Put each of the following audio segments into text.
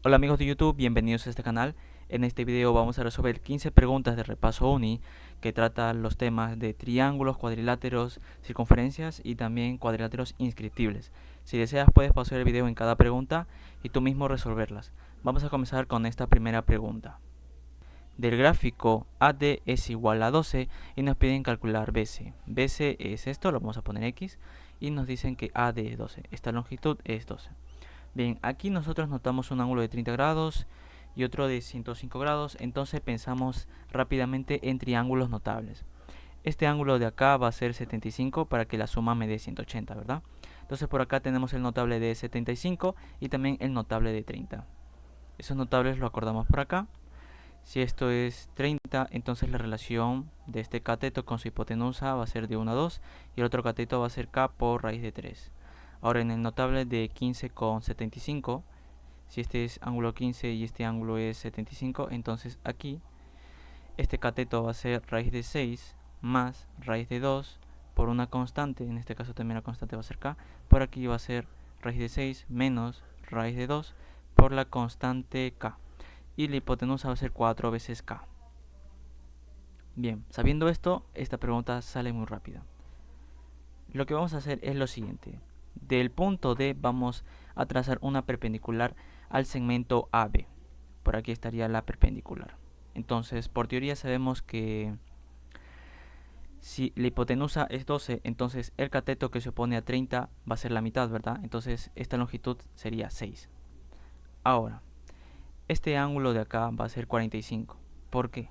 Hola amigos de YouTube, bienvenidos a este canal. En este video vamos a resolver 15 preguntas de repaso uni que tratan los temas de triángulos, cuadriláteros, circunferencias y también cuadriláteros inscriptibles. Si deseas puedes pausar el video en cada pregunta y tú mismo resolverlas. Vamos a comenzar con esta primera pregunta. Del gráfico AD es igual a 12 y nos piden calcular BC. BC es esto, lo vamos a poner X y nos dicen que AD es 12. Esta longitud es 12. Bien, aquí nosotros notamos un ángulo de 30 grados y otro de 105 grados, entonces pensamos rápidamente en triángulos notables. Este ángulo de acá va a ser 75 para que la suma me dé 180, ¿verdad? Entonces por acá tenemos el notable de 75 y también el notable de 30. Esos notables lo acordamos por acá. Si esto es 30, entonces la relación de este cateto con su hipotenusa va a ser de 1 a 2 y el otro cateto va a ser k por raíz de 3. Ahora en el notable de 15,75, si este es ángulo 15 y este ángulo es 75, entonces aquí este cateto va a ser raíz de 6 más raíz de 2 por una constante, en este caso también la constante va a ser k, por aquí va a ser raíz de 6 menos raíz de 2 por la constante k. Y la hipotenusa va a ser 4 veces k. Bien, sabiendo esto, esta pregunta sale muy rápida. Lo que vamos a hacer es lo siguiente. Del punto D vamos a trazar una perpendicular al segmento AB. Por aquí estaría la perpendicular. Entonces, por teoría sabemos que si la hipotenusa es 12, entonces el cateto que se opone a 30 va a ser la mitad, ¿verdad? Entonces, esta longitud sería 6. Ahora, este ángulo de acá va a ser 45. ¿Por qué?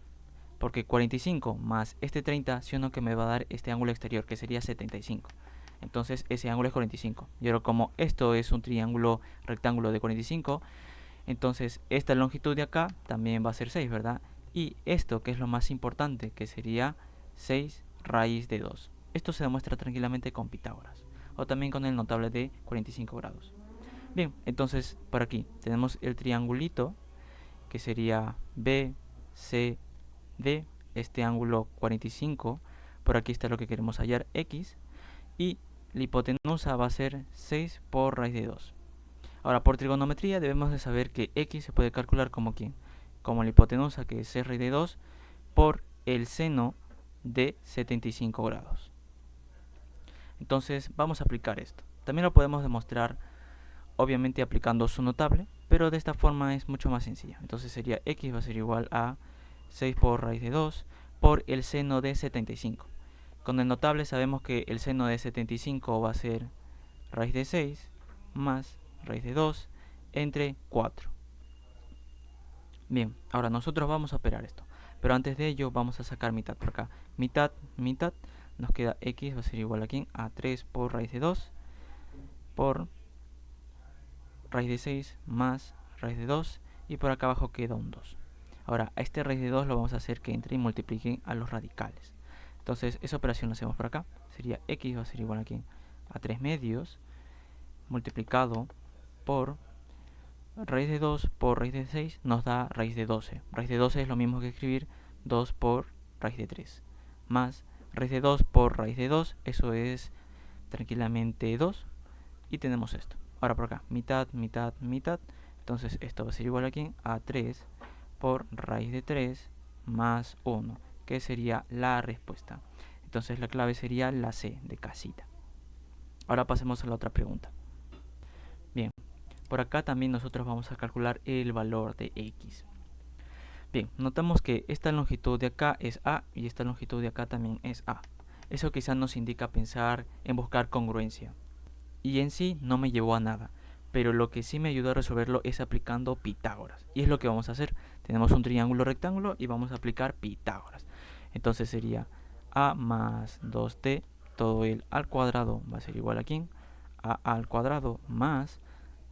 Porque 45 más este 30, si uno que me va a dar este ángulo exterior, que sería 75. Entonces ese ángulo es 45. Y ahora como esto es un triángulo rectángulo de 45, entonces esta longitud de acá también va a ser 6, ¿verdad? Y esto, que es lo más importante, que sería 6 raíz de 2. Esto se demuestra tranquilamente con Pitágoras, o también con el notable de 45 grados. Bien, entonces por aquí tenemos el triangulito, que sería B, C, D, este ángulo 45, por aquí está lo que queremos hallar, X, y la hipotenusa va a ser 6 por raíz de 2. Ahora, por trigonometría debemos de saber que X se puede calcular como ¿quién? Como la hipotenusa, que es 6 raíz de 2, por el seno de 75 grados. Entonces, vamos a aplicar esto. También lo podemos demostrar, obviamente, aplicando su notable, pero de esta forma es mucho más sencilla. Entonces sería X va a ser igual a 6 por raíz de 2 por el seno de 75. Con el notable sabemos que el seno de 75 va a ser raíz de 6 más raíz de 2 entre 4. Bien, ahora nosotros vamos a operar esto. Pero antes de ello vamos a sacar mitad por acá. Mitad, mitad, nos queda X va a ser igual a 3 por raíz de 2 por raíz de 6 más raíz de 2 y por acá abajo queda un 2. Ahora, a este raíz de 2 lo vamos a hacer que entre y multiplique a los radicales. Entonces, esa operación la hacemos por acá. Sería X va a ser igual a 3 medios multiplicado por raíz de 2 por raíz de 6 nos da raíz de 12. Raíz de 12 es lo mismo que escribir 2 por raíz de 3. Más raíz de 2 por raíz de 2, eso es tranquilamente 2. Y tenemos esto. Ahora por acá, mitad, mitad, mitad. Entonces esto va a ser igual a 3 por raíz de 3 más 1, que sería la respuesta. Entonces la clave sería la C de casita. Ahora pasemos a la otra pregunta. Bien, por acá también nosotros vamos a calcular el valor de X. Bien, notamos que esta longitud de acá es A y esta longitud de acá también es A. Eso quizás nos indica pensar en buscar congruencia. Y en sí no me llevó a nada, pero lo que sí me ayudó a resolverlo es aplicando Pitágoras. Y es lo que vamos a hacer. Tenemos un triángulo rectángulo y vamos a aplicar Pitágoras. Entonces sería A más 2t, todo el al cuadrado va a ser igual a al cuadrado más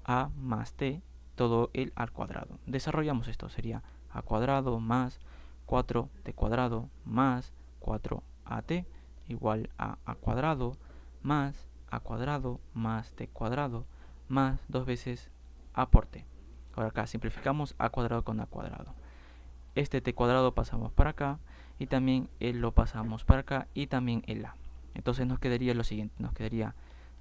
A más t, todo el al cuadrado. Desarrollamos esto, sería a cuadrado más 4t cuadrado más 4at igual a cuadrado más a cuadrado más t cuadrado más 2 veces a por t. Ahora acá simplificamos a cuadrado con a cuadrado. Este t cuadrado pasamos para acá y también el lo pasamos para acá y también el a. Entonces nos quedaría lo siguiente, nos quedaría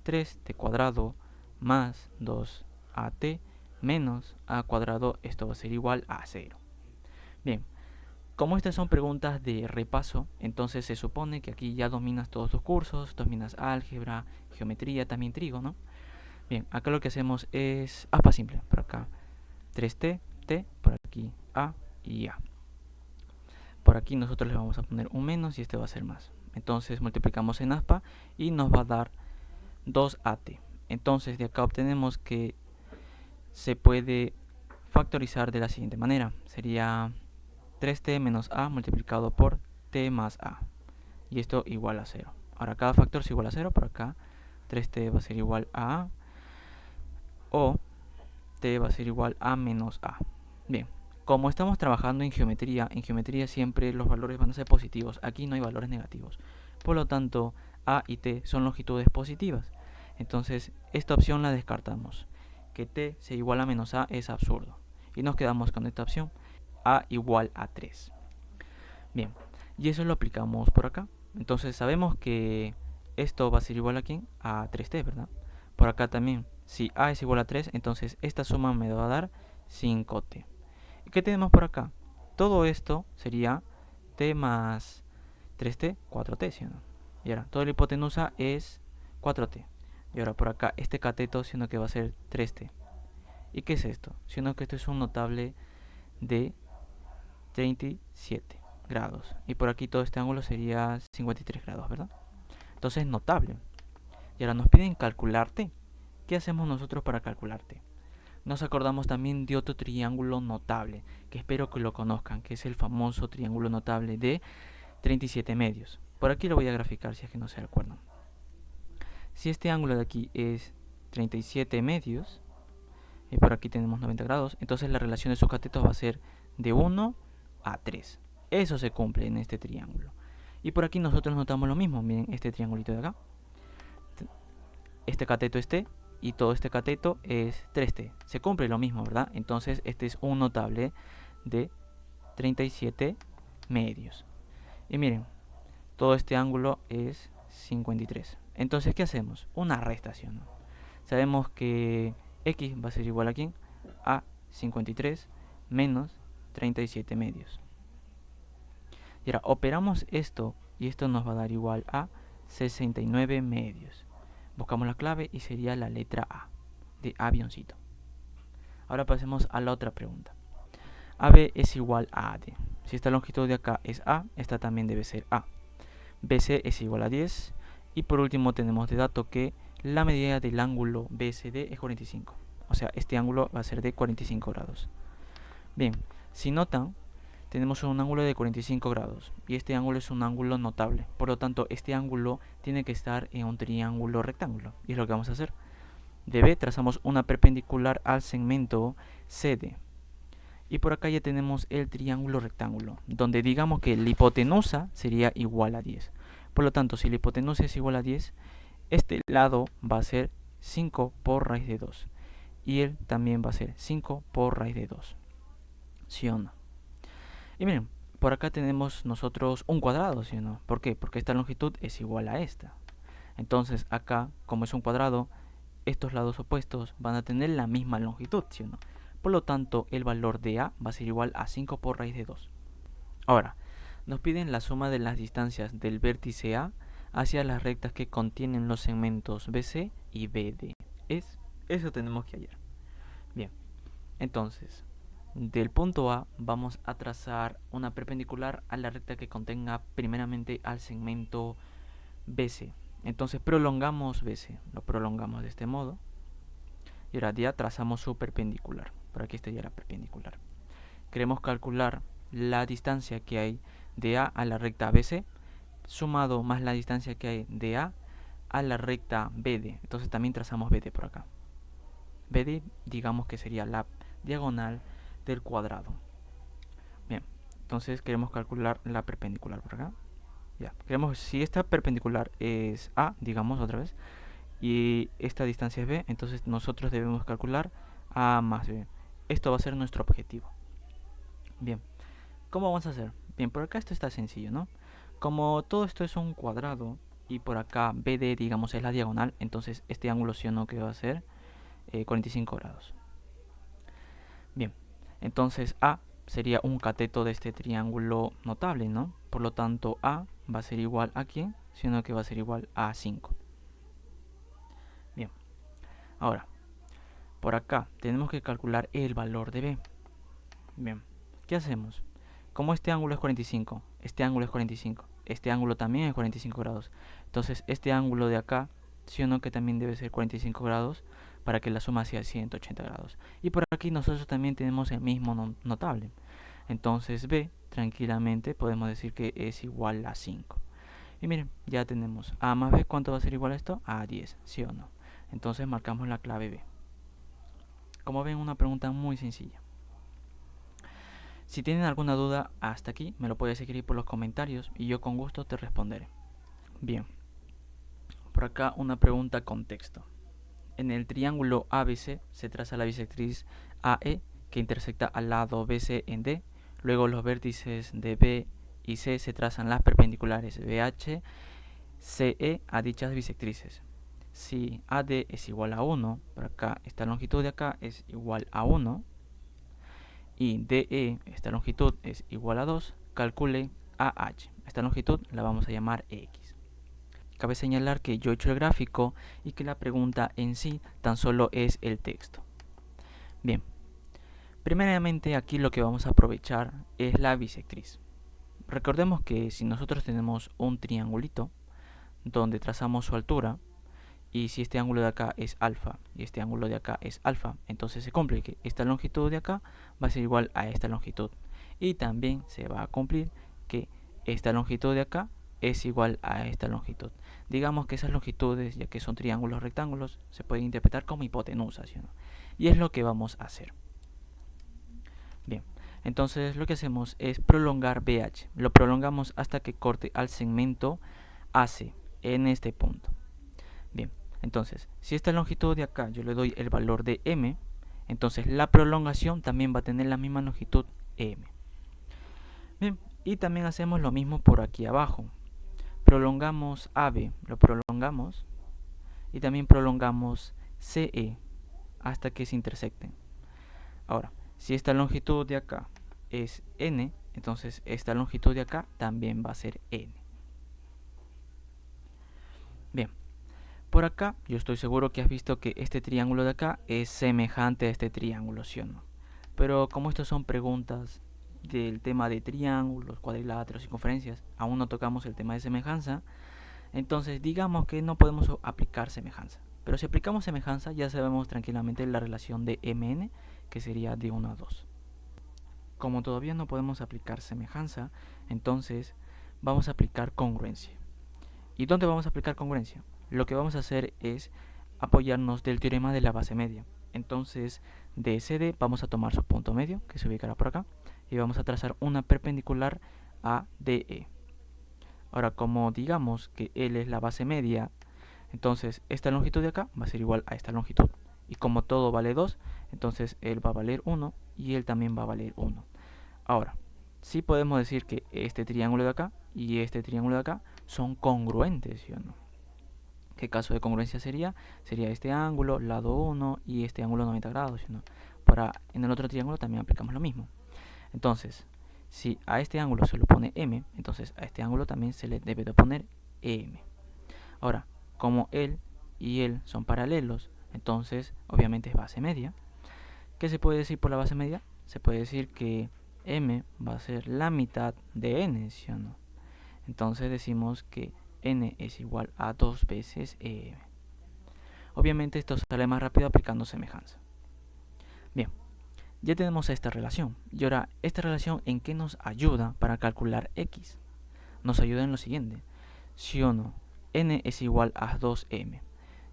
3t cuadrado más 2at menos a cuadrado, esto va a ser igual a 0. Bien, como estas son preguntas de repaso, entonces se supone que aquí ya dominas todos tus cursos, dominas álgebra, geometría, también trígono. Bien, acá lo que hacemos es aspa simple, por acá 3t, t, por aquí a y a. Por aquí nosotros le vamos a poner un menos y este va a ser más. Entonces multiplicamos en aspa y nos va a dar 2at. Entonces de acá obtenemos que se puede factorizar de la siguiente manera. Sería 3t menos a multiplicado por t más a. Y esto igual a 0. Ahora cada factor es igual a 0. Por acá 3t va a ser igual a a. O t va a ser igual a menos a. Bien, como estamos trabajando en geometría siempre los valores van a ser positivos. Aquí no hay valores negativos. Por lo tanto, a y t son longitudes positivas. Entonces, esta opción la descartamos. Que t sea igual a menos a es absurdo. Y nos quedamos con esta opción, a igual a 3. Bien, y eso lo aplicamos por acá. Entonces sabemos que esto va a ser igual a ¿quién? A 3t, ¿verdad? Por acá también, si a es igual a 3, entonces esta suma me va a dar 5t. ¿Y qué tenemos por acá? Todo esto sería t más 3t, 4t, ¿sí o no? Y ahora, toda la hipotenusa es 4t. Y ahora por acá, este cateto, sino que va a ser 3t. ¿Y qué es esto? Sino que esto es un notable de 37 grados. Y por aquí todo este ángulo sería 53 grados, ¿verdad? Entonces es notable. Y ahora nos piden calcular t. ¿Qué hacemos nosotros para calcular t? Nos acordamos también de otro triángulo notable, que espero que lo conozcan, que es el famoso triángulo notable de 37 medios. Por aquí lo voy a graficar si es que no se acuerdan. Si este ángulo de aquí es 37 medios, y por aquí tenemos 90 grados, entonces la relación de sus catetos va a ser de 1 a 3. Eso se cumple en este triángulo. Y por aquí nosotros notamos lo mismo. Miren este triangulito de acá. Este cateto es t y todo este cateto es 3t. Se cumple lo mismo, ¿verdad? Entonces este es un notable de 37 medios. Y miren, todo este ángulo es 53. Entonces, ¿qué hacemos? Una restación, ¿no? Sabemos que x va a ser igual a ¿quién? A 53 menos 37 medios. Y ahora operamos esto y esto nos va a dar igual a 69 medios. Buscamos la clave y sería la letra A, de avioncito. Ahora pasemos a la otra pregunta. AB es igual a AD. Si esta longitud de acá es A, esta también debe ser A. BC es igual a 10. Y por último tenemos de dato que la medida del ángulo BCD es 45. O sea, este ángulo va a ser de 45 grados. Bien, si notan, tenemos un ángulo de 45 grados y este ángulo es un ángulo notable. Por lo tanto, este ángulo tiene que estar en un triángulo rectángulo. Y es lo que vamos a hacer. De B trazamos una perpendicular al segmento CD. Y por acá ya tenemos el triángulo rectángulo, donde digamos que la hipotenusa sería igual a 10. Por lo tanto, si la hipotenusa es igual a 10, este lado va a ser 5 por raíz de 2. Y él también va a ser 5 por raíz de 2. ¿Sí o no? Y miren, por acá tenemos nosotros un cuadrado, ¿sí o no? ¿Por qué? Porque esta longitud es igual a esta. Entonces acá, como es un cuadrado, estos lados opuestos van a tener la misma longitud, ¿sí o no? Por lo tanto, el valor de A va a ser igual a 5 por raíz de 2. Ahora, nos piden la suma de las distancias del vértice A hacia las rectas que contienen los segmentos BC y BD. Eso tenemos que hallar. Bien, entonces, del punto A vamos a trazar una perpendicular a la recta que contenga primeramente al segmento BC. Entonces prolongamos BC, lo prolongamos de este modo. Y ahora ya trazamos su perpendicular. Por aquí está ya la perpendicular. Queremos calcular la distancia que hay de A a la recta BC, sumado más la distancia que hay de A a la recta BD. Entonces también trazamos BD por acá. BD digamos que sería la diagonal del cuadrado. Bien, entonces queremos calcular la perpendicular por acá. Ya, queremos, si esta perpendicular es A, digamos otra vez, y esta distancia es B, entonces nosotros debemos calcular A más B. Esto va a ser nuestro objetivo. Bien, ¿cómo vamos a hacer? Bien, por acá esto está sencillo, ¿no? Como todo esto es un cuadrado y por acá BD, digamos, es la diagonal, entonces este ángulo sí o no que va a ser 45 grados. Bien, entonces A sería un cateto de este triángulo notable, ¿no? Por lo tanto, A va a ser igual a ¿quién? Sino que va a ser igual a 5. Bien, ahora, por acá tenemos que calcular el valor de B. Bien, ¿qué hacemos? Como este ángulo es 45, este ángulo es 45, este ángulo también es 45 grados. Entonces, este ángulo de acá, sí o no que también debe ser 45 grados para que la suma sea 180 grados. Y por aquí nosotros también tenemos el mismo notable. Entonces, B, tranquilamente podemos decir que es igual a 5. Y miren, ya tenemos A más B. ¿Cuánto va a ser igual a esto? A 10, ¿sí o no? Entonces marcamos la clave B. Como ven, una pregunta muy sencilla. Si tienen alguna duda hasta aquí, me lo puedes escribir por los comentarios y yo con gusto te responderé. Bien, por acá una pregunta con texto. En el triángulo ABC se traza la bisectriz AE que intersecta al lado BC en D. Luego los vértices de B y C se trazan las perpendiculares BH, CE a dichas bisectrices. Si AD es igual a 1, por acá esta longitud de acá es igual a 1, y DE, esta longitud, es igual a 2, calcule AH. Esta longitud la vamos a llamar X. Cabe señalar que yo he hecho el gráfico y que la pregunta en sí tan solo es el texto. Bien, primeramente aquí lo que vamos a aprovechar es la bisectriz. Recordemos que si nosotros tenemos un triangulito donde trazamos su altura, y si este ángulo de acá es alfa y este ángulo de acá es alfa, entonces se cumple que esta longitud de acá va a ser igual a esta longitud. Y también se va a cumplir que esta longitud de acá es igual a esta longitud. Digamos que esas longitudes, ya que son triángulos rectángulos, se pueden interpretar como hipotenusas, ¿sí o no? Y es lo que vamos a hacer. Bien, entonces lo que hacemos es prolongar BH. Lo prolongamos hasta que corte al segmento AC en este punto. Bien, entonces, si esta longitud de acá yo le doy el valor de m, entonces la prolongación también va a tener la misma longitud m. Bien, y también hacemos lo mismo por aquí abajo. Prolongamos AB, lo prolongamos, y también prolongamos CE hasta que se intersecten. Ahora, si esta longitud de acá es n, entonces esta longitud de acá también va a ser n. Bien. Por acá, yo estoy seguro que has visto que este triángulo de acá es semejante a este triángulo, ¿sí o no? Pero como estas son preguntas del tema de triángulos, cuadriláteros y circunferencias, aún no tocamos el tema de semejanza, entonces digamos que no podemos aplicar semejanza. Pero si aplicamos semejanza, ya sabemos tranquilamente la relación de mn, que sería de 1 a 2. Como todavía no podemos aplicar semejanza, entonces vamos a aplicar congruencia. ¿Y dónde vamos a aplicar congruencia? Lo que vamos a hacer es apoyarnos del teorema de la base media. Entonces, de CD vamos a tomar su punto medio, que se ubicará por acá, y vamos a trazar una perpendicular a DE. Ahora, como digamos que L es la base media, entonces esta longitud de acá va a ser igual a esta longitud. Y como todo vale 2, entonces L va a valer 1 y L también va a valer 1. Ahora, sí podemos decir que este triángulo de acá y este triángulo de acá son congruentes, ¿sí o no? ¿Qué caso de congruencia sería? Sería este ángulo, lado 1, y este ángulo 90 grados, ¿sí o no? En el otro triángulo también aplicamos lo mismo. Entonces, si a este ángulo se le pone m, entonces a este ángulo también se le debe de poner m. Ahora, como él y él son paralelos, entonces obviamente es base media. ¿Qué se puede decir por la base media? Se puede decir que m va a ser la mitad de n, ¿sí o no? Entonces decimos que n es igual a 2 veces m. Obviamente esto sale más rápido aplicando semejanza. Bien, ya tenemos esta relación. Y ahora, ¿esta relación en qué nos ayuda para calcular x? Nos ayuda en lo siguiente. ¿Sí o no? N es igual a 2m.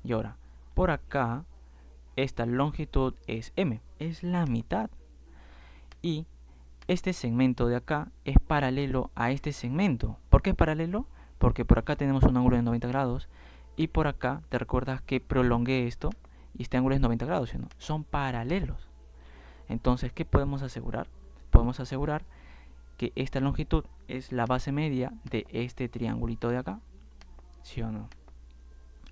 Y ahora, por acá, esta longitud es m. Es la mitad. Y este segmento de acá es paralelo a este segmento. ¿Por qué es paralelo? Porque por acá tenemos un ángulo de 90 grados y por acá te recuerdas que prolongué esto y este ángulo es 90 grados, ¿sí o no? Son paralelos. Entonces, ¿qué podemos asegurar? Podemos asegurar que esta longitud es la base media de este triangulito de acá, ¿sí o no?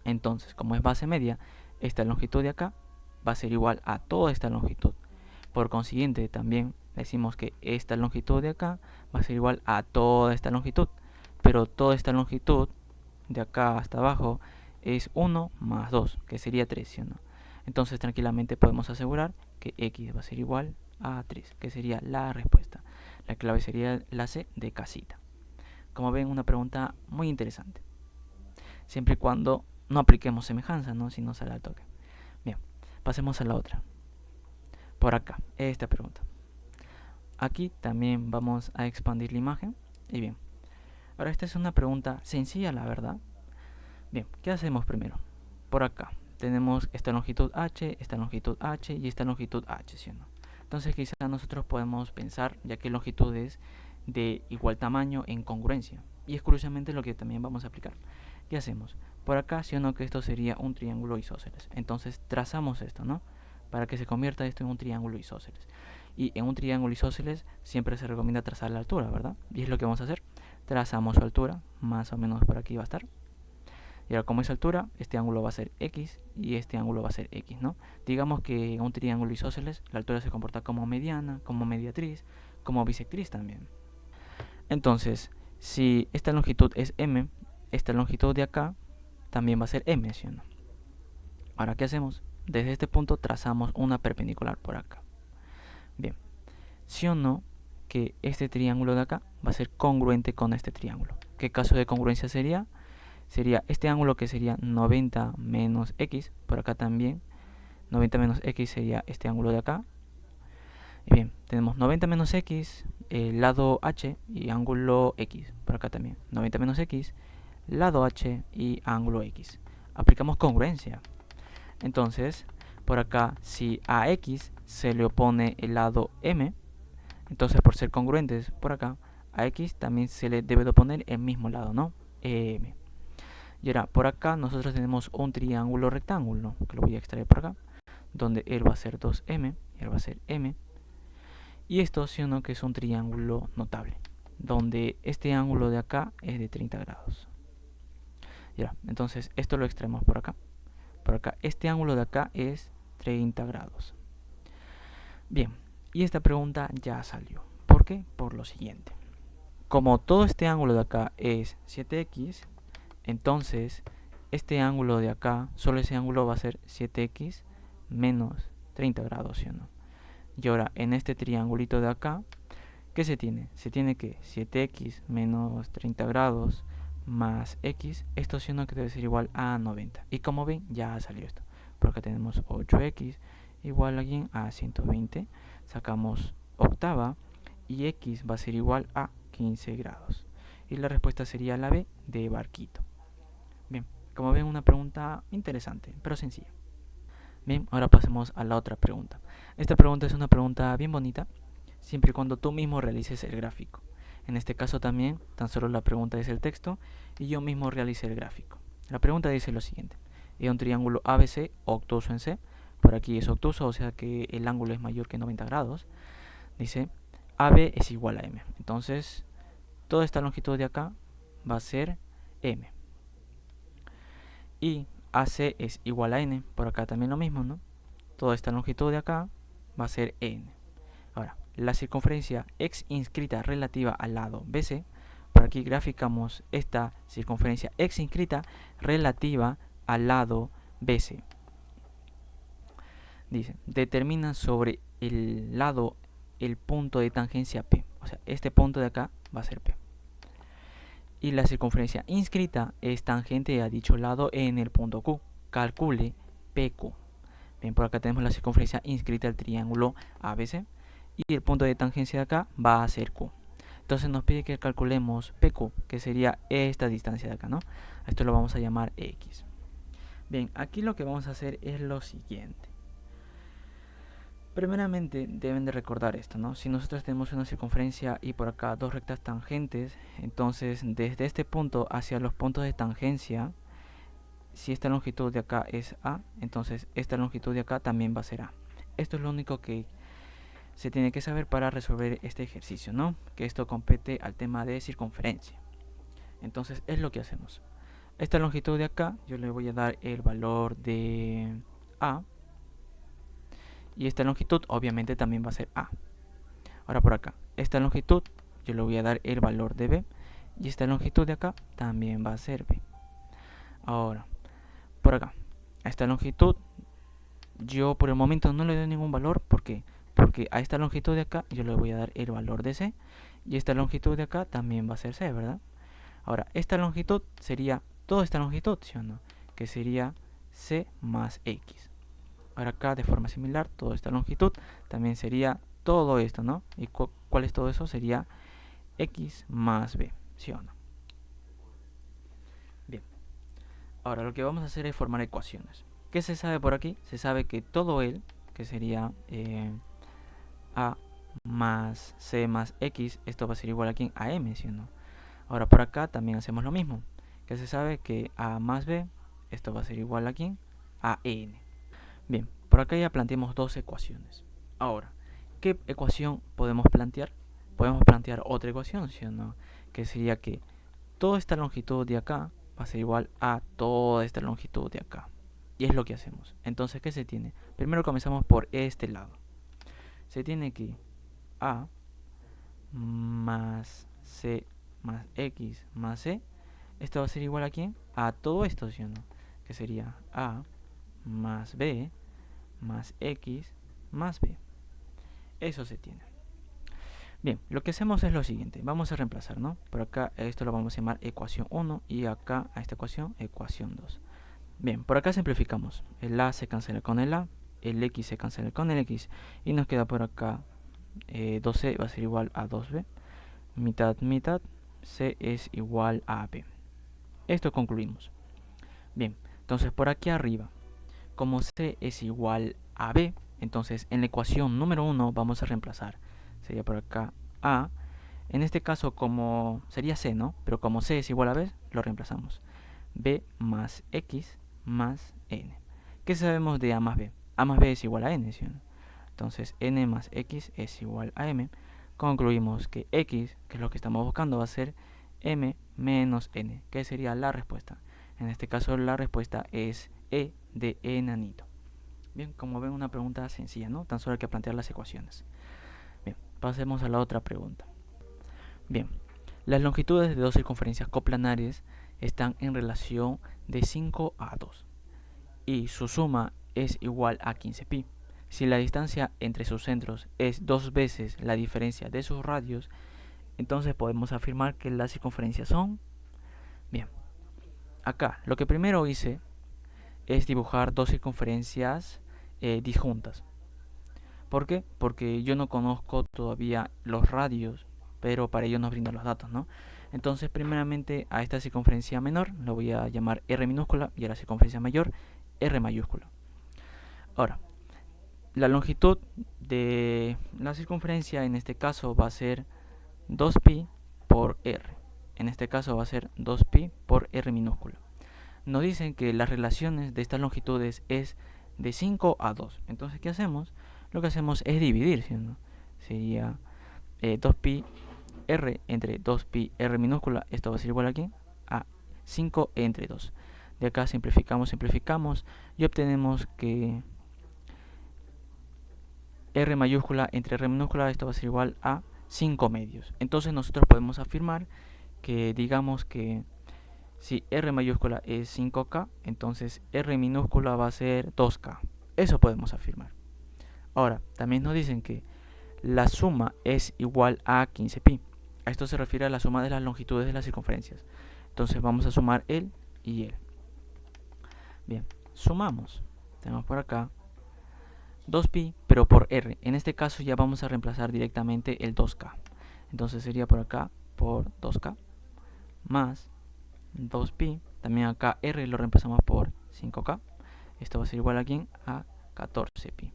Entonces, como es base media, esta longitud de acá va a ser igual a toda esta longitud. Por consiguiente, también decimos que esta longitud de acá va a ser igual a toda esta longitud, pero toda esta longitud de acá hasta abajo es 1 más 2, que sería 3, ¿sí o no? Entonces tranquilamente podemos asegurar que x va a ser igual a 3, que sería la respuesta. La clave sería la C de casita. Como ven, una pregunta muy interesante, siempre y cuando no apliquemos semejanza, ¿no? Si no sale al toque. Bien, pasemos a la otra. Por acá, esta pregunta. Aquí también vamos a expandir la imagen. Y bien, ahora esta es una pregunta sencilla, la verdad. Bien, ¿qué hacemos primero? Por acá tenemos esta longitud h, esta longitud h y esta longitud h, ¿sí o no? Entonces quizá nosotros podemos pensar, ya que longitudes de igual tamaño en congruencia. Y es curiosamente lo que también vamos a aplicar. ¿Qué hacemos? Por acá, sí o no, que esto sería un triángulo isósceles. Entonces trazamos esto, ¿no? Para que se convierta esto en un triángulo isósceles. Y en un triángulo isósceles siempre se recomienda trazar la altura, ¿verdad? Y es lo que vamos a hacer. Trazamos su altura, más o menos por aquí va a estar. Y ahora, como es altura, este ángulo va a ser x y este ángulo va a ser x, ¿no? Digamos que en un triángulo isósceles la altura se comporta como mediana, como mediatriz, como bisectriz también. Entonces, si esta longitud es m, esta longitud de acá también va a ser m, ¿sí o no? Ahora, ¿qué hacemos? Desde este punto trazamos una perpendicular por acá. Bien, ¿sí o no que este triángulo de acá va a ser congruente con este triángulo? ¿Qué caso de congruencia sería? Sería este ángulo, que sería 90 menos x, por acá también 90 menos x sería este ángulo de acá. Y bien, tenemos 90 menos x, lado h y ángulo x, por acá también 90 menos x, lado h y ángulo x. Aplicamos congruencia. Entonces, por acá, si a x se le opone el lado m, entonces por ser congruentes por acá, a x también se le debe de oponer el mismo lado, ¿no? M. Y ahora, por acá nosotros tenemos un triángulo rectángulo, que lo voy a extraer por acá, donde él va a ser 2m, y él va a ser m. Y esto, sí o no, que es un triángulo notable, donde este ángulo de acá es de 30 grados. Y ahora, entonces esto lo extraemos por acá. Por acá, este ángulo de acá es 30 grados. Bien, y esta pregunta ya salió. ¿Por qué? Por lo siguiente. Como todo este ángulo de acá es 7x, entonces este ángulo de acá, solo ese ángulo va a ser 7x menos 30 grados, ¿sí o no? Y ahora, en este triangulito de acá, ¿qué se tiene? Se tiene que 7x menos 30 grados más x, esto sí o no, que debe ser igual a 90. Y como ven, ya salió esto. Por acá tenemos 8x igual a 120. Sacamos octava y x va a ser igual a 15 grados. Y la respuesta sería la B de barquito. Bien, como ven, una pregunta interesante, pero sencilla. Bien, ahora pasemos a la otra pregunta. Esta pregunta es una pregunta bien bonita, siempre y cuando tú mismo realices el gráfico. En este caso también, tan solo la pregunta es el texto y yo mismo realicé el gráfico. La pregunta dice lo siguiente. Es un triángulo ABC obtuso en C. Por aquí es obtuso, o sea que el ángulo es mayor que 90 grados. Dice, AB es igual a M. Entonces, toda esta longitud de acá va a ser M. Y AC es igual a N. Por acá también lo mismo, ¿no? Toda esta longitud de acá va a ser N. Ahora, la circunferencia x inscrita relativa al lado BC, por aquí graficamos esta circunferencia x inscrita relativa al lado BC. Dice, determina sobre el lado el punto de tangencia P. O sea, este punto de acá va a ser P. Y la circunferencia inscrita es tangente a dicho lado en el punto Q. Calcule PQ. Bien, por acá tenemos la circunferencia inscrita al triángulo ABC. Y el punto de tangencia de acá va a ser Q. Entonces nos pide que calculemos PQ, que sería esta distancia de acá, ¿no? Esto lo vamos a llamar X. Bien, aquí lo que vamos a hacer es lo siguiente. Primeramente deben de recordar esto, ¿no? Si nosotros tenemos una circunferencia y por acá dos rectas tangentes, entonces desde este punto hacia los puntos de tangencia, si esta longitud de acá es A, entonces esta longitud de acá también va a ser A. Esto es lo único que se tiene que saber para resolver este ejercicio, ¿no? Que esto compete al tema de circunferencia. Entonces es lo que hacemos. Esta longitud de acá yo le voy a dar el valor de A y esta longitud obviamente también va a ser A. Ahora por acá, esta longitud yo le voy a dar el valor de B, y esta longitud de acá también va a ser B. Ahora, por acá, a esta longitud yo por el momento no le doy ningún valor. ¿Por qué? Porque a esta longitud de acá yo le voy a dar el valor de C, y esta longitud de acá también va a ser C, ¿verdad? Ahora, esta longitud sería toda esta longitud, ¿sí o no? Que sería C más X. Ahora acá de forma similar, toda esta longitud también sería todo esto, ¿no? ¿Y cuál es todo eso? Sería X más B, ¿sí o no? Bien, ahora lo que vamos a hacer es formar ecuaciones. ¿Qué se sabe por aquí? Se sabe que todo L, que sería A más C más X, esto va a ser igual aquí a M, ¿sí o no? Ahora por acá también hacemos lo mismo, que se sabe que A más B, esto va a ser igual aquí a N. Bien, por acá ya planteamos dos ecuaciones. Ahora, ¿qué ecuación podemos plantear? Podemos plantear otra ecuación, ¿sí o no? Que sería que toda esta longitud de acá va a ser igual a toda esta longitud de acá. Y es lo que hacemos. Entonces, ¿qué se tiene? Primero comenzamos por este lado. Se tiene que A más C más X más C, esto va a ser igual a ¿quién? A todo esto, ¿sí o no? Que sería A más B más X más B. Eso se tiene. Bien, lo que hacemos es lo siguiente. Vamos a reemplazar, ¿no? Por acá esto lo vamos a llamar ecuación 1 y acá a esta ecuación, ecuación 2. Bien, por acá simplificamos. El A se cancela con el A, el X se cancela con el X y nos queda por acá 2C va a ser igual a 2B. Mitad, mitad, C es igual a B. Esto concluimos. Bien, entonces por aquí arriba, como C es igual a B, entonces en la ecuación número 1 vamos a reemplazar. Sería por acá A. En este caso como sería C, ¿no? Pero como C es igual a B, lo reemplazamos. B más X más N. ¿Qué sabemos de A más B? A más B es igual a N, ¿sí? Entonces N más X es igual a M. Concluimos que X, que es lo que estamos buscando, va a ser M menos N, que sería la respuesta. En este caso la respuesta es E de enanito. Bien, como ven, una pregunta sencilla, ¿no? Tan solo hay que plantear las ecuaciones. Bien, pasemos a la otra pregunta. Bien, las longitudes de dos circunferencias coplanares están en relación de 5 a 2 y su suma es igual a 15pi. Si la distancia entre sus centros es 2 veces la diferencia de sus radios, entonces podemos afirmar que las circunferencias son... Bien, acá lo que primero hice es dibujar dos circunferencias disjuntas. ¿Por qué? Porque yo no conozco todavía los radios, pero para ello nos brindan los datos, ¿no? Entonces, primeramente a esta circunferencia menor lo voy a llamar R minúscula y a la circunferencia mayor R mayúscula. Ahora, la longitud de la circunferencia en este caso va a ser 2pi por R. En este caso va a ser 2pi por R minúscula. Nos dicen que las relaciones de estas longitudes es de 5 a 2. Entonces, ¿qué hacemos? Lo que hacemos es dividir, ¿sí? Sería 2pi R entre 2pi R minúscula. Esto va a ser igual aquí a 5 entre 2. De acá simplificamos, simplificamos y obtenemos que R mayúscula entre R minúscula, esto va a ser igual a 5 medios. Entonces nosotros podemos afirmar que digamos que si R mayúscula es 5K, entonces R minúscula va a ser 2K. Eso podemos afirmar. Ahora, también nos dicen que la suma es igual a 15pi. A esto se refiere a la suma de las longitudes de las circunferencias. Entonces vamos a sumar él y él. Bien, sumamos. Tenemos por acá 2pi, pero por R. En este caso ya vamos a reemplazar directamente el 2K. Entonces sería por acá por 2K más 2pi. También acá R lo reemplazamos por 5K. Esto va a ser igual aquí a 14pi.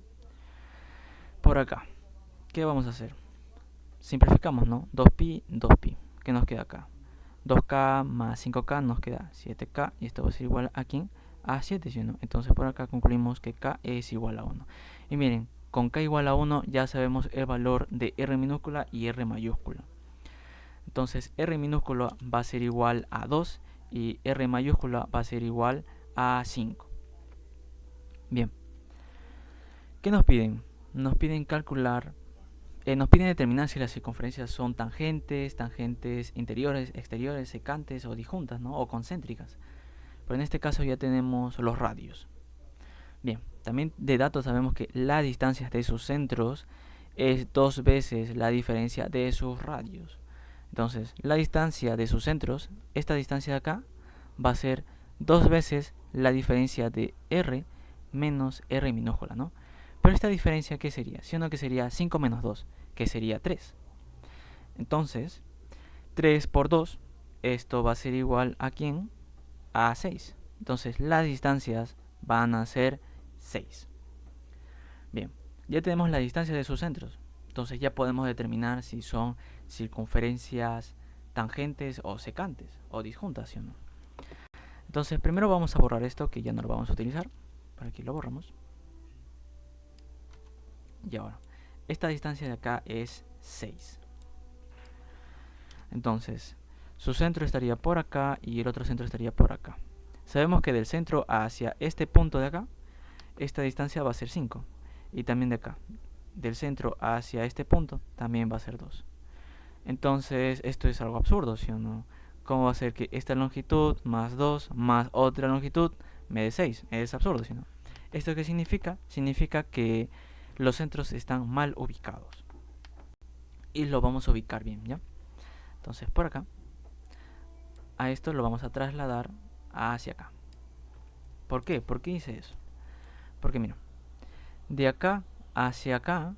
Por acá, ¿qué vamos a hacer? Simplificamos, ¿no? 2pi, 2pi. ¿Qué nos queda acá? 2K más 5K nos queda 7K. Y esto va a ser igual a ¿quién? A 7, ¿sí o no? Entonces por acá concluimos que K es igual a 1. Y miren, con K igual a 1 ya sabemos el valor de R minúscula y R mayúscula. Entonces R minúscula va a ser igual a 2 y R mayúscula va a ser igual a 5. Bien. ¿Qué nos piden? nos piden calcular, nos piden determinar si las circunferencias son tangentes, tangentes interiores, exteriores, secantes o disjuntas, ¿no? O concéntricas. Pero en este caso ya tenemos los radios. Bien, también de datos sabemos que la distancia de sus centros es 2 veces la diferencia de sus radios. Entonces, la distancia de sus centros, esta distancia de acá, va a ser 2 veces la diferencia de R menos R minúscula, ¿no? Pero esta diferencia, ¿qué sería? Siendo que sería 5 menos 2, que sería 3. Entonces, 3 por 2, esto va a ser igual a ¿quién? A 6. Entonces, las distancias van a ser 6. Bien, ya tenemos la distancia de sus centros. Entonces ya podemos determinar si son circunferencias tangentes o secantes o disjuntas, ¿sí o no? Entonces primero vamos a borrar esto que ya no lo vamos a utilizar. Por aquí lo borramos. Y ahora, esta distancia de acá es 6. Entonces, su centro estaría por acá y el otro centro estaría por acá. Sabemos que del centro hacia este punto de acá, esta distancia va a ser 5. Y también de acá, del centro hacia este punto, también va a ser 2. Entonces, esto es algo absurdo, ¿sí o no? ¿Cómo va a ser que esta longitud más 2 más otra longitud me dé 6? Es absurdo, ¿sí o no? ¿Esto qué significa? Significa que los centros están mal ubicados. Y lo vamos a ubicar bien, ¿ya? Entonces, por acá, a esto lo vamos a trasladar hacia acá. ¿Por qué? ¿Por qué hice eso? Porque mira, de acá hacia acá,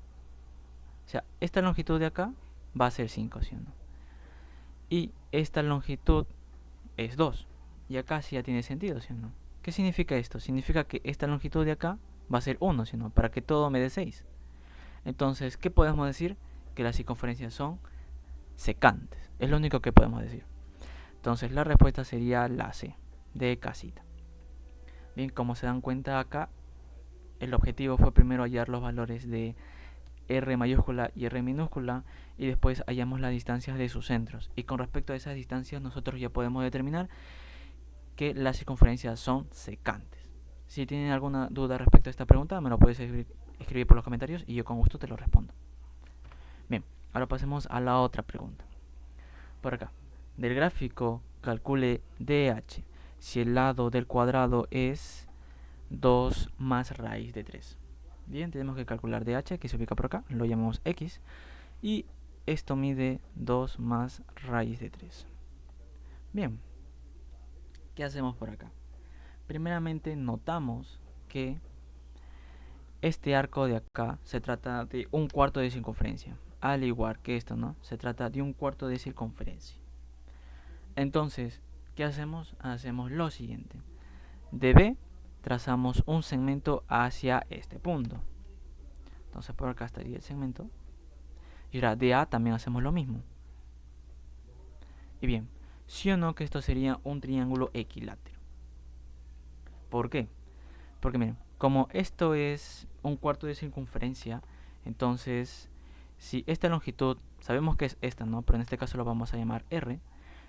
o sea, esta longitud de acá va a ser 5, ¿sí o no? Y esta longitud es 2. Y acá sí ya tiene sentido, ¿sí o no? ¿Qué significa esto? Significa que esta longitud de acá va a ser 1, ¿sí o no? Para que todo me dé 6. Entonces, ¿qué podemos decir? Que las circunferencias son secantes. Es lo único que podemos decir. Entonces, la respuesta sería la C, de casita. Bien, como se dan cuenta acá, el objetivo fue primero hallar los valores de R mayúscula y R minúscula y después hallamos las distancias de sus centros. Y con respecto a esas distancias nosotros ya podemos determinar que las circunferencias son secantes. Si tienen alguna duda respecto a esta pregunta, me lo puedes escribir por los comentarios y yo con gusto te lo respondo. Bien, ahora pasemos a la otra pregunta. Por acá, del gráfico calcule DH si el lado del cuadrado es 2 más raíz de 3. Bien, tenemos que calcular DH, que se ubica por acá, lo llamamos X, y esto mide 2 más raíz de 3. Bien, ¿qué hacemos por acá? Primeramente notamos que este arco de acá se trata de un cuarto de circunferencia, al igual que esto, ¿no? Se trata de un cuarto de circunferencia. Entonces, ¿qué hacemos? Hacemos lo siguiente. De B trazamos un segmento hacia este punto. Entonces por acá estaría el segmento. Y ahora de A también hacemos lo mismo. Y bien, ¿sí o no que esto sería un triángulo equilátero? ¿Por qué? Porque miren, como esto es un cuarto de circunferencia, entonces si esta longitud, sabemos que es esta, ¿no? Pero en este caso lo vamos a llamar R.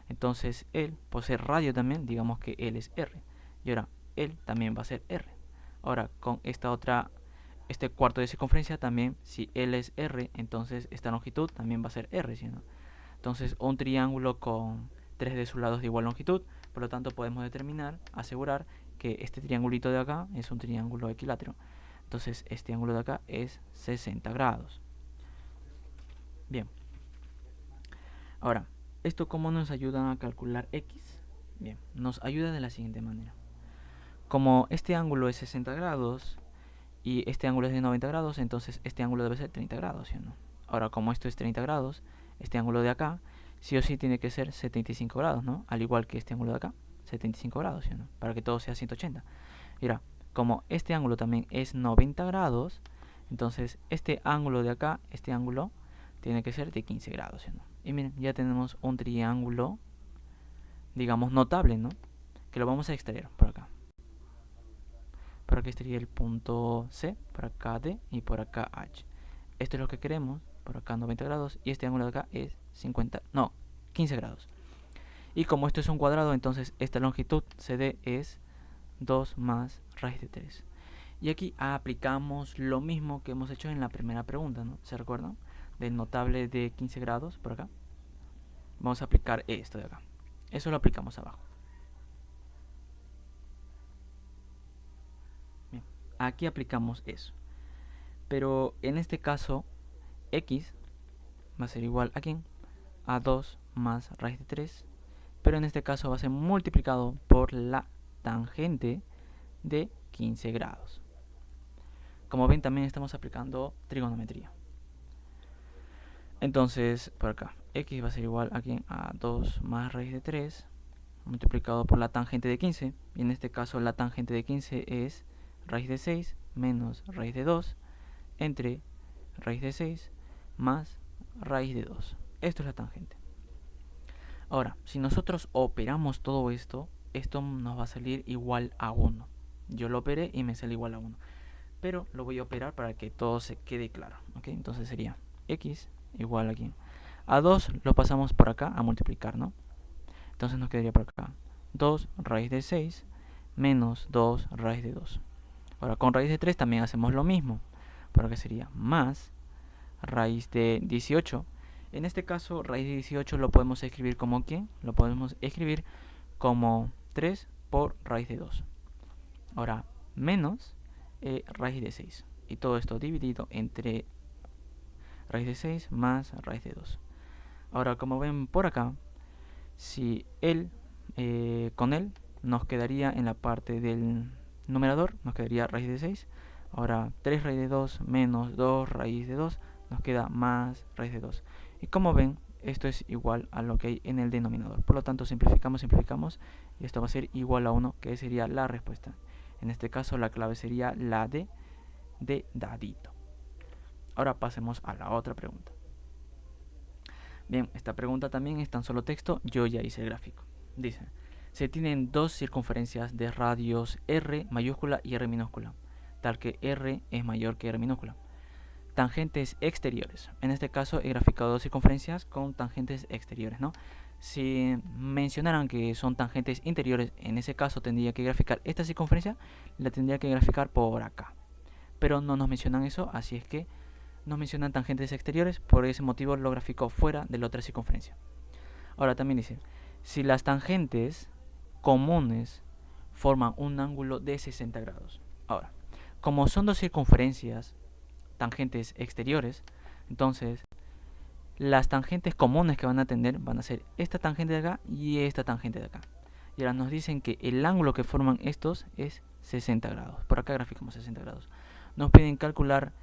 Entonces él posee radio también, digamos que él es R. Y ahora él también va a ser R. Ahora con este cuarto de circunferencia también, si él es R, entonces esta longitud también va a ser R, ¿sí, no? Entonces un triángulo con 3 de sus lados de igual longitud, por lo tanto podemos asegurar que este triangulito de acá es un triángulo equilátero. Entonces este ángulo de acá es 60 grados. Bien. Ahora, ¿esto cómo nos ayuda a calcular X? Bien, nos ayuda de la siguiente manera. Como este ángulo es 60 grados y este ángulo es de 90 grados, entonces este ángulo debe ser 30 grados, ¿sí o no? Ahora, como esto es 30 grados, este ángulo de acá sí o sí tiene que ser 75 grados, ¿no? Al igual que este ángulo de acá, 75 grados, ¿sí o no? Para que todo sea 180. Y ahora, como este ángulo también es 90 grados, entonces este ángulo de acá, este ángulo, tiene que ser de 15 grados, ¿sí o no? Y miren, ya tenemos un triángulo, digamos, notable, ¿no? Que lo vamos a extraer por acá. Por acá estaría el punto C, por acá D y por acá H. Esto es lo que queremos, por acá 90 grados y este ángulo de acá es 15 grados. Y como esto es un cuadrado, entonces esta longitud CD es 2 más raíz de 3. Y aquí aplicamos lo mismo que hemos hecho en la primera pregunta, ¿no? ¿Se recuerdan? Del notable de 15 grados, por acá. Vamos a aplicar esto de acá. Eso lo aplicamos abajo. Bien, aquí aplicamos eso. Pero en este caso, x va a ser igual a ¿quién? A 2 más raíz de 3. Pero en este caso va a ser multiplicado por la tangente de 15 grados. Como ven, también estamos aplicando trigonometría. Entonces, por acá, x va a ser igual a 2 más raíz de 3 multiplicado por la tangente de 15. Y en este caso la tangente de 15 es raíz de 6 menos raíz de 2 entre raíz de 6 más raíz de 2. Esto es la tangente. Ahora, si nosotros operamos todo esto, esto nos va a salir igual a 1. Yo lo operé y me sale igual a 1. Pero lo voy a operar para que todo se quede claro. ¿Okay? Entonces sería x igual a 2 lo pasamos por acá a multiplicar, ¿no? Entonces nos quedaría por acá 2 raíz de 6 menos 2 raíz de 2. Ahora con raíz de 3 también hacemos lo mismo. Por acá sería más raíz de 18. En este caso raíz de 18 lo podemos escribir como ¿quién? Lo podemos escribir como 3 por raíz de 2. Ahora menos raíz de 6. Y todo esto dividido entre raíz de 6 más raíz de 2. Ahora como ven por acá, si con él nos quedaría en la parte del numerador, nos quedaría raíz de 6. Ahora 3 raíz de 2 menos 2 raíz de 2 nos queda más raíz de 2. Y como ven, esto es igual a lo que hay en el denominador. Por lo tanto, simplificamos y esto va a ser igual a 1, que sería la respuesta. En este caso la clave sería la D de dadito. Ahora pasemos a la otra pregunta. Bien, esta pregunta también es tan solo texto, yo ya hice el gráfico. Dice, se tienen dos circunferencias de radios R mayúscula y R minúscula, tal que R es mayor que R minúscula. Tangentes exteriores. En este caso he graficado dos circunferencias con tangentes exteriores, ¿no? Si mencionaran que son tangentes interiores, en ese caso tendría que graficar esta circunferencia, la tendría que graficar por acá. Pero no nos mencionan eso, así es que nos mencionan tangentes exteriores, por ese motivo lo grafico fuera de la otra circunferencia. Ahora también dice, si las tangentes comunes forman un ángulo de 60 grados. Ahora, como son dos circunferencias, tangentes exteriores, entonces las tangentes comunes que van a tener van a ser esta tangente de acá y esta tangente de acá. Y ahora nos dicen que el ángulo que forman estos es 60 grados. Por acá graficamos 60 grados. Nos piden calcular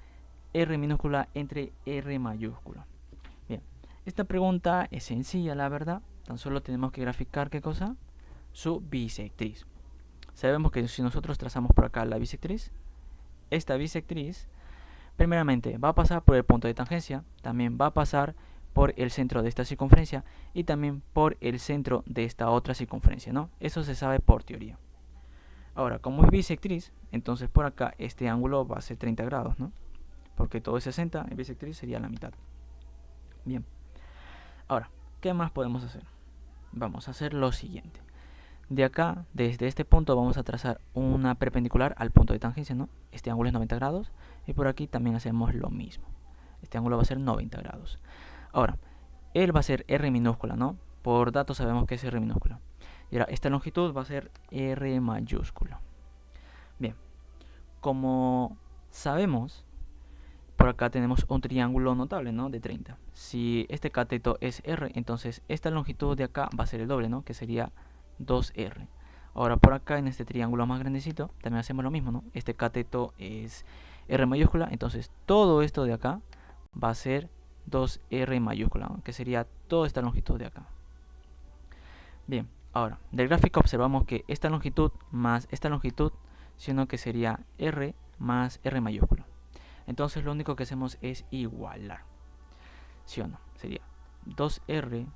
R minúscula entre R mayúscula. Bien, esta pregunta es sencilla, la verdad. Tan solo tenemos que graficar, ¿qué cosa? Su bisectriz. Sabemos que si nosotros trazamos por acá la bisectriz, esta bisectriz primeramente va a pasar por el punto de tangencia, también va a pasar por el centro de esta circunferencia y también por el centro de esta otra circunferencia, ¿no? Eso se sabe por teoría. Ahora, como es bisectriz, entonces por acá este ángulo va a ser 30 grados, ¿no? Porque todo es 60, en bisectriz sería la mitad. Bien. Ahora, ¿qué más podemos hacer? Vamos a hacer lo siguiente. De acá, desde este punto, vamos a trazar una perpendicular al punto de tangencia, ¿no? Este ángulo es 90 grados. Y por aquí también hacemos lo mismo. Este ángulo va a ser 90 grados. Ahora, él va a ser R minúscula, ¿no? Por datos sabemos que es R minúscula. Y ahora, esta longitud va a ser R mayúscula. Bien, como sabemos, por acá tenemos un triángulo notable, ¿no? De 30. Si este cateto es R, entonces esta longitud de acá va a ser el doble, ¿no? Que sería 2R. Ahora por acá en este triángulo más grandecito también hacemos lo mismo, ¿no? Este cateto es R mayúscula, entonces todo esto de acá va a ser 2R mayúscula, ¿no? Que sería toda esta longitud de acá. Bien, ahora del gráfico observamos que esta longitud más esta longitud, sino que sería R más R mayúscula. Entonces lo único que hacemos es igualar, ¿sí o no? Sería 2R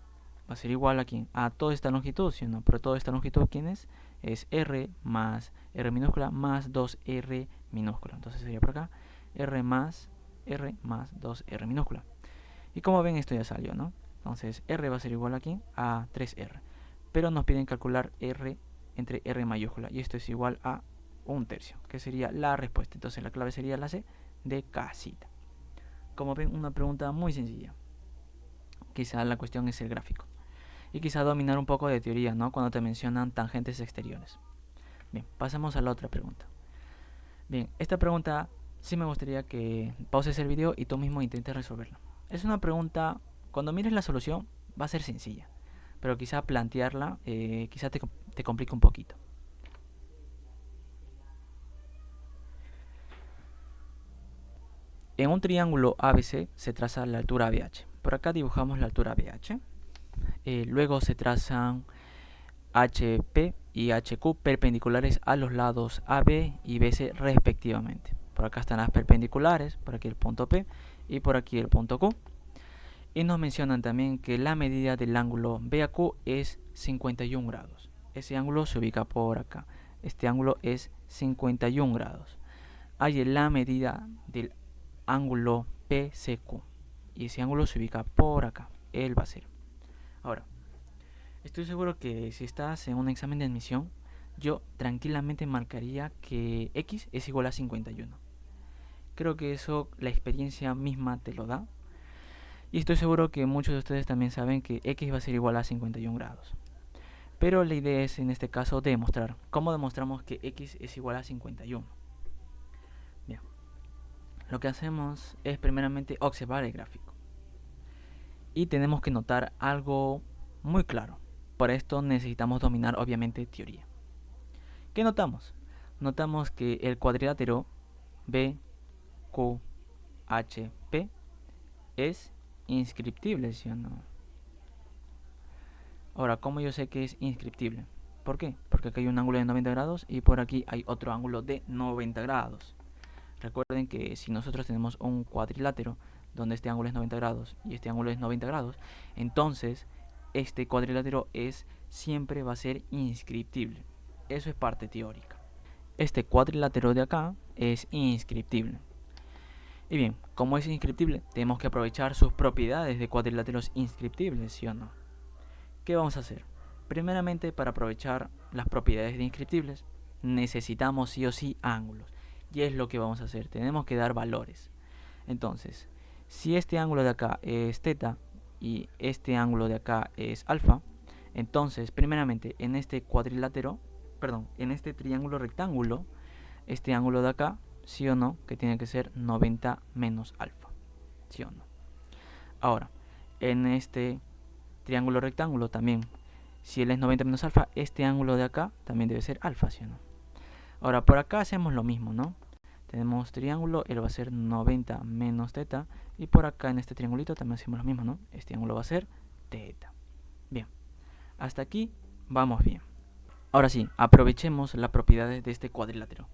va a ser igual a toda esta longitud, ¿sí o no? Pero toda esta longitud, ¿quién es? Es R más R minúscula más 2R minúscula. Entonces sería por acá R más 2R minúscula. Y como ven, esto ya salió, ¿no? Entonces R va a ser igual a 3R. Pero nos piden calcular R entre R mayúscula. Y esto es igual a 1/3, que sería la respuesta. Entonces la clave sería la C de casita. Como ven, una pregunta muy sencilla. Quizá la cuestión es el gráfico. Y quizá dominar un poco de teoría, ¿no? Cuando te mencionan tangentes exteriores. Bien, pasamos a la otra pregunta. Bien, esta pregunta sí me gustaría que pauses el video y tú mismo intentes resolverla. Es una pregunta, cuando mires la solución, va a ser sencilla. Pero quizá plantearla, quizá te complique un poquito. En un triángulo ABC se traza la altura BH. Por acá dibujamos la altura BH. Luego se trazan HP y HQ perpendiculares a los lados AB y BC respectivamente. Por acá están las perpendiculares, por aquí el punto P y por aquí el punto Q. Y nos mencionan también que la medida del ángulo BAQ es 51 grados. Ese ángulo se ubica por acá. Este ángulo es 51 grados. Hay la medida del ángulo PCQ. Y ese ángulo se ubica por acá. Él va a ser. Ahora, estoy seguro que si estás en un examen de admisión, yo tranquilamente marcaría que X es igual a 51. Creo que eso la experiencia misma te lo da. Y estoy seguro que muchos de ustedes también saben que X va a ser igual a 51 grados. Pero la idea es en este caso demostrar. ¿Cómo demostramos que X es igual a 51? Bien. Lo que hacemos es primeramente observar el gráfico. Y tenemos que notar algo muy claro. Para esto necesitamos dominar obviamente teoría. ¿Qué notamos? Notamos que el cuadrilátero BQHP es inscriptible, ¿sí o no? Ahora, ¿cómo yo sé que es inscriptible? ¿Por qué? Porque aquí hay un ángulo de 90 grados y por aquí hay otro ángulo de 90 grados. Recuerden que si nosotros tenemos un cuadrilátero donde este ángulo es 90 grados y este ángulo es 90 grados, entonces este cuadrilátero siempre va a ser inscriptible. Eso es parte teórica. Este cuadrilátero de acá es inscriptible. Y bien, como es inscriptible, tenemos que aprovechar sus propiedades de cuadriláteros inscriptibles, ¿sí o no? ¿Qué vamos a hacer? Primeramente, para aprovechar las propiedades de inscriptibles, necesitamos sí o sí ángulos. Y es lo que vamos a hacer, tenemos que dar valores. Entonces, si este ángulo de acá es teta y este ángulo de acá es alfa, entonces, primeramente, en este cuadrilátero, en este triángulo rectángulo, este ángulo de acá, sí o no, que tiene que ser 90 menos alfa, sí o no. Ahora, en este triángulo rectángulo también, si él es 90 menos alfa, este ángulo de acá también debe ser alfa, ¿sí o no? Ahora, por acá hacemos lo mismo, ¿no? Tenemos triángulo, él va a ser 90 menos teta, y por acá en este triangulito también hacemos lo mismo, ¿no? Este ángulo va a ser teta. Bien, hasta aquí vamos bien. Ahora sí, aprovechemos las propiedades de este cuadrilátero.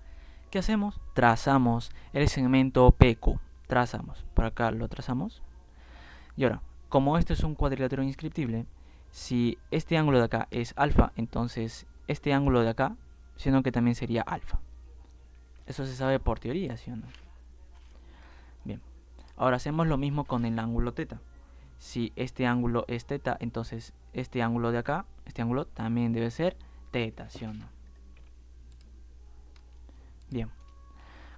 ¿Qué hacemos? Trazamos el segmento PQ. Trazamos, por acá lo trazamos. Y ahora, como este es un cuadrilátero inscriptible, si este ángulo de acá es alfa, entonces este ángulo de acá, sino que también sería alfa. Eso se sabe por teoría, ¿sí o no? Bien, ahora hacemos lo mismo con el ángulo teta. Si este ángulo es teta, entonces este ángulo de acá, este ángulo también debe ser teta, ¿sí o no? Bien,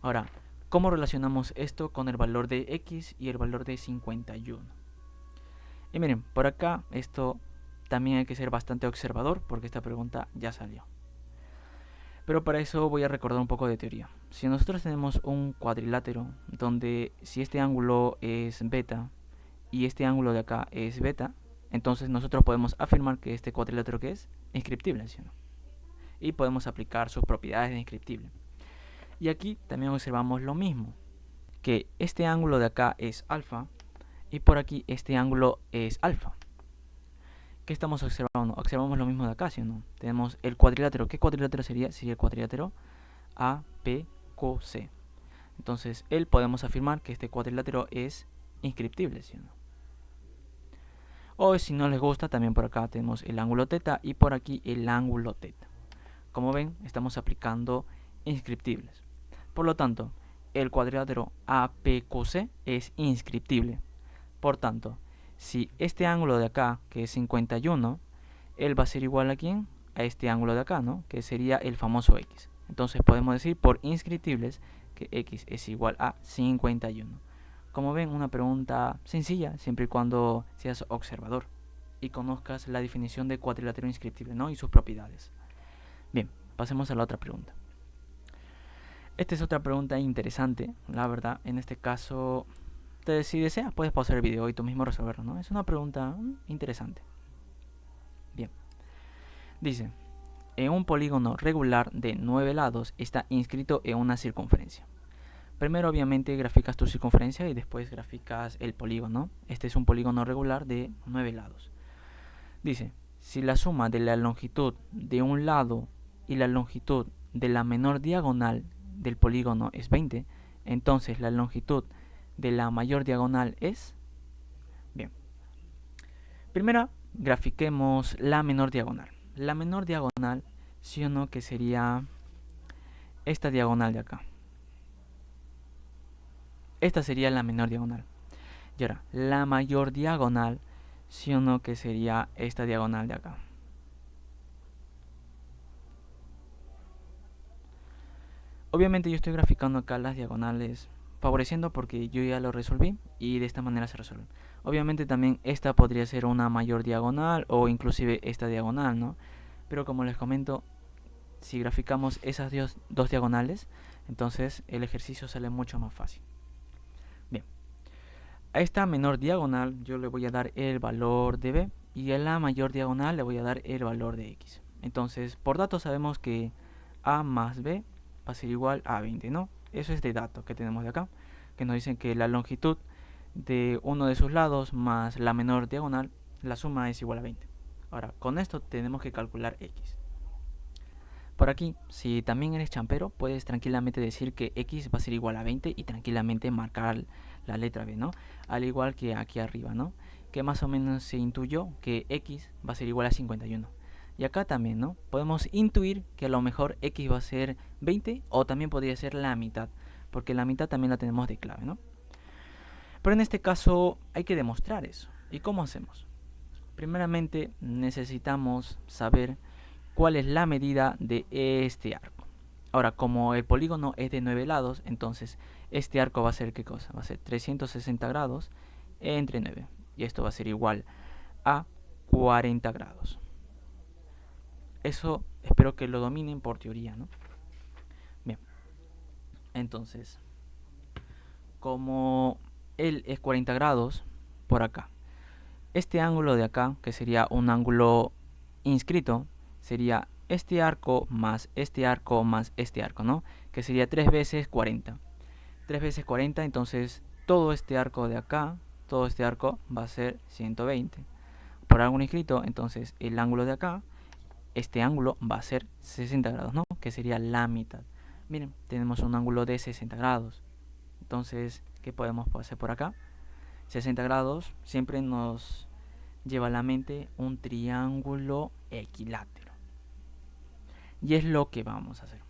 ahora, ¿cómo relacionamos esto con el valor de X y el valor de 51? Y miren, por acá esto también hay que ser bastante observador porque esta pregunta ya salió. Pero para eso voy a recordar un poco de teoría. Si nosotros tenemos un cuadrilátero donde si este ángulo es beta y este ángulo de acá es beta, entonces nosotros podemos afirmar que este cuadrilátero que es inscriptible, ¿sí o no? Y podemos aplicar sus propiedades de inscriptible. Y aquí también observamos lo mismo, que este ángulo de acá es alfa y por aquí este ángulo es alfa. ¿Qué estamos observando? Observamos lo mismo de acá, ¿sí o no? Tenemos el cuadrilátero. ¿Qué cuadrilátero sería? Sería el cuadrilátero APQC. Entonces, podemos afirmar que este cuadrilátero es inscriptible, ¿sí o no? O si no les gusta, también por acá tenemos el ángulo teta y por aquí el ángulo teta. Como ven, estamos aplicando inscriptibles. Por lo tanto, el cuadrilátero APQC es inscriptible. Por tanto, si este ángulo de acá, que es 51, él va a ser igual a ¿quién? A este ángulo de acá, ¿no? Que sería el famoso X. Entonces podemos decir por inscriptibles que x es igual a 51. Como ven, una pregunta sencilla siempre y cuando seas observador y conozcas la definición de cuadrilátero inscriptible, ¿no? Y sus propiedades. Bien, pasemos a la otra pregunta. Esta es otra pregunta interesante, la verdad. En este caso, si deseas, puedes pausar el video y tú mismo resolverlo, ¿no? Es una pregunta interesante. Bien. Dice, en un polígono regular de 9 lados está inscrito en una circunferencia. Primero obviamente graficas tu circunferencia y después graficas el polígono. Este es un polígono regular de 9 lados. Dice, si la suma de la longitud de un lado y la longitud de la menor diagonal del polígono es 20, entonces la longitud de la mayor diagonal es... Bien. Primero grafiquemos la menor diagonal. La menor diagonal, sí o no, que sería esta diagonal de acá. Esta sería la menor diagonal. Y ahora, la mayor diagonal, sí o no, que sería esta diagonal de acá. Obviamente yo estoy graficando acá las diagonales favoreciendo porque yo ya lo resolví y de esta manera se resuelve. Obviamente también esta podría ser una mayor diagonal o inclusive esta diagonal, ¿no? Pero como les comento, si graficamos esas dos diagonales, entonces el ejercicio sale mucho más fácil. Bien, a esta menor diagonal yo le voy a dar el valor de b y a la mayor diagonal le voy a dar el valor de x. Entonces, por dato sabemos que a más b va a ser igual a 20, ¿no? Eso es de dato que tenemos de acá, que nos dicen que la longitud de uno de sus lados más la menor diagonal, la suma es igual a 20. Ahora, con esto tenemos que calcular x. Por aquí, si también eres champero, puedes tranquilamente decir que x va a ser igual a 20 y tranquilamente marcar la letra b, ¿no? Al igual que aquí arriba, ¿no? Que más o menos se intuyó que x va a ser igual a 51. Y acá también, ¿no? Podemos intuir que a lo mejor x va a ser 20 o también podría ser la mitad, porque la mitad también la tenemos de clave, ¿no? Pero en este caso hay que demostrar eso. ¿Y cómo hacemos? Primeramente necesitamos saber cuál es la medida de este arco. Ahora, como el polígono es de 9 lados, entonces este arco va a ser ¿qué cosa? Va a ser 360 grados entre 9. Y esto va a ser igual a 40 grados. Eso espero que lo dominen por teoría, ¿no? Bien. Entonces, como él es 40 grados por acá, este ángulo de acá, que sería un ángulo inscrito, sería este arco más este arco más este arco, ¿no? Que sería 3 veces 40. 3 veces 40, entonces todo este arco de acá, todo este arco va a ser 120. Por ángulo inscrito, entonces el ángulo de acá, este ángulo va a ser 60 grados, ¿no? Que sería la mitad. Miren, tenemos un ángulo de 60 grados. Entonces, ¿qué podemos hacer por acá? 60 grados siempre nos lleva a la mente un triángulo equilátero. Y es lo que vamos a hacer.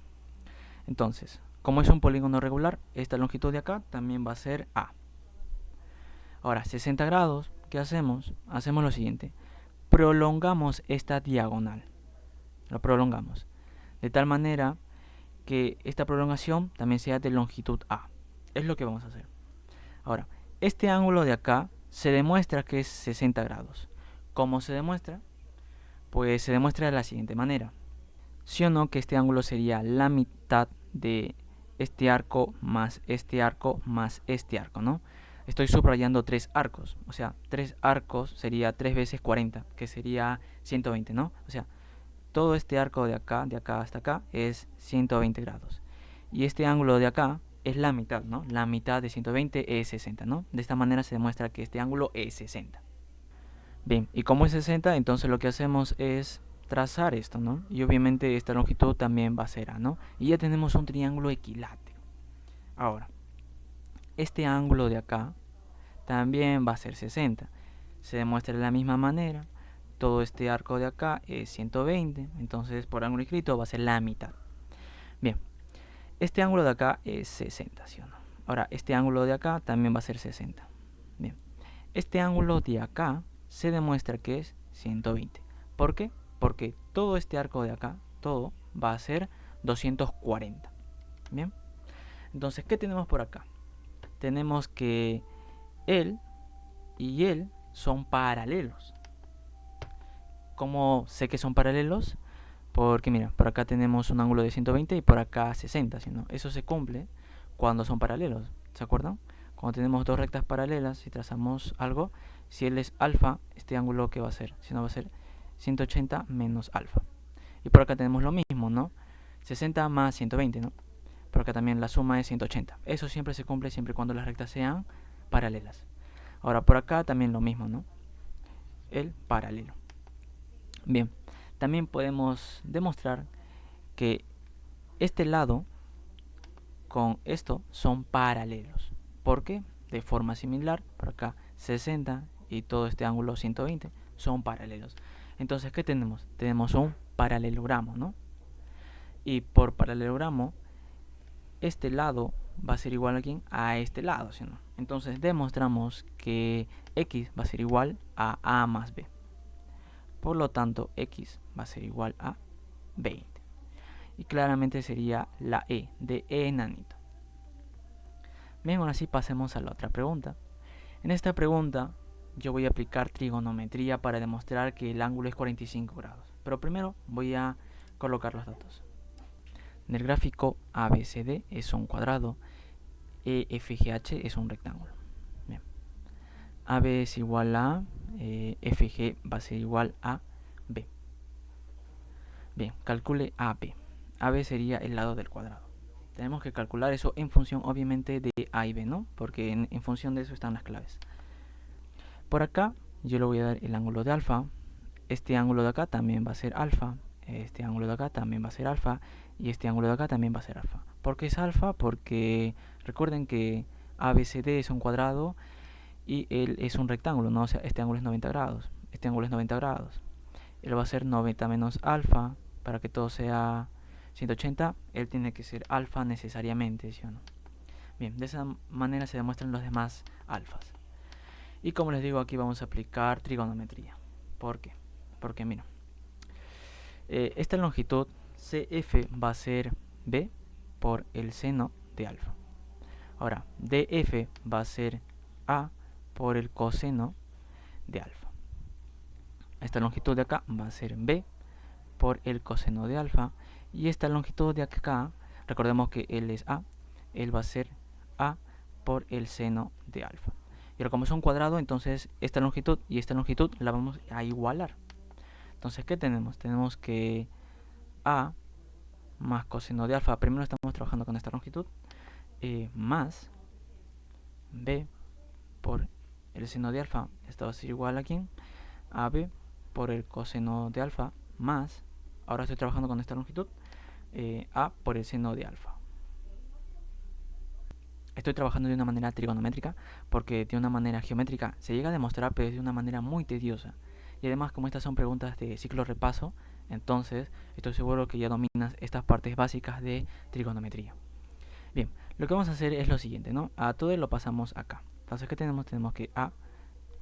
Entonces, como es un polígono regular, esta longitud de acá también va a ser A. Ahora, 60 grados, ¿qué hacemos? Hacemos lo siguiente. Prolongamos esta diagonal. Lo prolongamos. De tal manera que esta prolongación también sea de longitud A. Es lo que vamos a hacer. Ahora, este ángulo de acá se demuestra que es 60 grados. ¿Cómo se demuestra? Pues se demuestra de la siguiente manera. ¿Sí o no que este ángulo sería la mitad de este arco más este arco más este arco, ¿no? Estoy subrayando 3 arcos, o sea, 3 arcos sería 3 veces 40, que sería 120, ¿no? O sea, todo este arco de acá hasta acá es 120 grados. Y este ángulo de acá es la mitad, ¿no? La mitad de 120 es 60, ¿no? De esta manera se demuestra que este ángulo es 60. Bien, y como es 60, entonces lo que hacemos es trazar esto, ¿no? Y obviamente esta longitud también va a ser A, ¿no? Y ya tenemos un triángulo equilátero. Ahora, este ángulo de acá también va a ser 60. Se demuestra de la misma manera. Todo este arco de acá es 120, entonces por ángulo inscrito va a ser la mitad. Bien, este ángulo de acá es 60, ¿sí o no? Ahora, este ángulo de acá también va a ser 60. Bien, este ángulo de acá se demuestra que es 120. ¿Por qué? Porque todo este arco de acá, todo va a ser 240. Bien, entonces, ¿qué tenemos por acá? Tenemos que él y él son paralelos. ¿Cómo sé que son paralelos? Porque mira, por acá tenemos un ángulo de 120 y por acá 60, ¿sí, no? Eso se cumple cuando son paralelos, ¿se acuerdan? Cuando tenemos dos rectas paralelas y trazamos algo, si él es alfa, este ángulo ¿qué va a ser? Si no, va a ser 180 menos alfa. Y por acá tenemos lo mismo, ¿no? 60 más 120, ¿no? Por acá también la suma es 180. Eso siempre se cumple siempre y cuando las rectas sean paralelas. Ahora por acá también lo mismo, ¿no? El paralelo. Bien, también podemos demostrar que este lado con esto son paralelos. ¿Por qué? De forma similar, por acá 60 y todo este ángulo 120 son paralelos. Entonces, ¿qué tenemos? Tenemos un paralelogramo, ¿no? Y por paralelogramo, este lado va a ser igual a ¿quién? A este lado, ¿sí o no? Entonces demostramos que x va a ser igual a más b. Por lo tanto, x va a ser igual a 20. Y claramente sería la e de enanito. Bien, ahora sí pasemos a la otra pregunta. En esta pregunta yo voy a aplicar trigonometría para demostrar que el ángulo es 45 grados. Pero primero voy a colocar los datos. En el gráfico ABCD es un cuadrado, EFGH es un rectángulo. Bien. AB es igual a FG va a ser igual a B. Bien, calcule AB. AB sería el lado del cuadrado. Tenemos que calcular eso en función obviamente de A y B, ¿no? Porque en función de eso están las claves. Por acá yo le voy a dar el ángulo de alfa. Este ángulo de acá también va a ser alfa. Este ángulo de acá también va a ser alfa. Y este ángulo de acá también va a ser alfa. ¿Por qué es alfa? Porque recuerden que ABCD es un cuadrado y él es un rectángulo, ¿no? O sea, este ángulo es 90 grados. Este ángulo es 90 grados. Él va a ser 90 menos alfa para que todo sea 180. Él tiene que ser alfa necesariamente, ¿sí o no? Bien, de esa manera se demuestran los demás alfas. Y como les digo, aquí vamos a aplicar trigonometría. ¿Por qué? Porque mira, esta longitud CF va a ser B por el seno de alfa. Ahora, DF va a ser A por el coseno de alfa. Esta longitud de acá va a ser B por el coseno de alfa. Y esta longitud de acá, recordemos que él es A, él va a ser A por el seno de alfa. Y ahora como es un cuadrado, entonces esta longitud y esta longitud la vamos a igualar. Entonces, ¿qué tenemos? Tenemos que A más coseno de alfa, primero estamos trabajando con esta longitud, más B por el seno de alfa, esto va a ser igual a ¿quién? A B por el coseno de alfa, más, ahora estoy trabajando con esta longitud, A por el seno de alfa. Estoy trabajando de una manera trigonométrica porque de una manera geométrica se llega a demostrar, pero es de una manera muy tediosa. Y además, como estas son preguntas de ciclo repaso, entonces estoy seguro que ya dominas estas partes básicas de trigonometría. Bien, lo que vamos a hacer es lo siguiente, ¿no? A todo lo pasamos acá. Entonces, ¿qué tenemos? Tenemos que A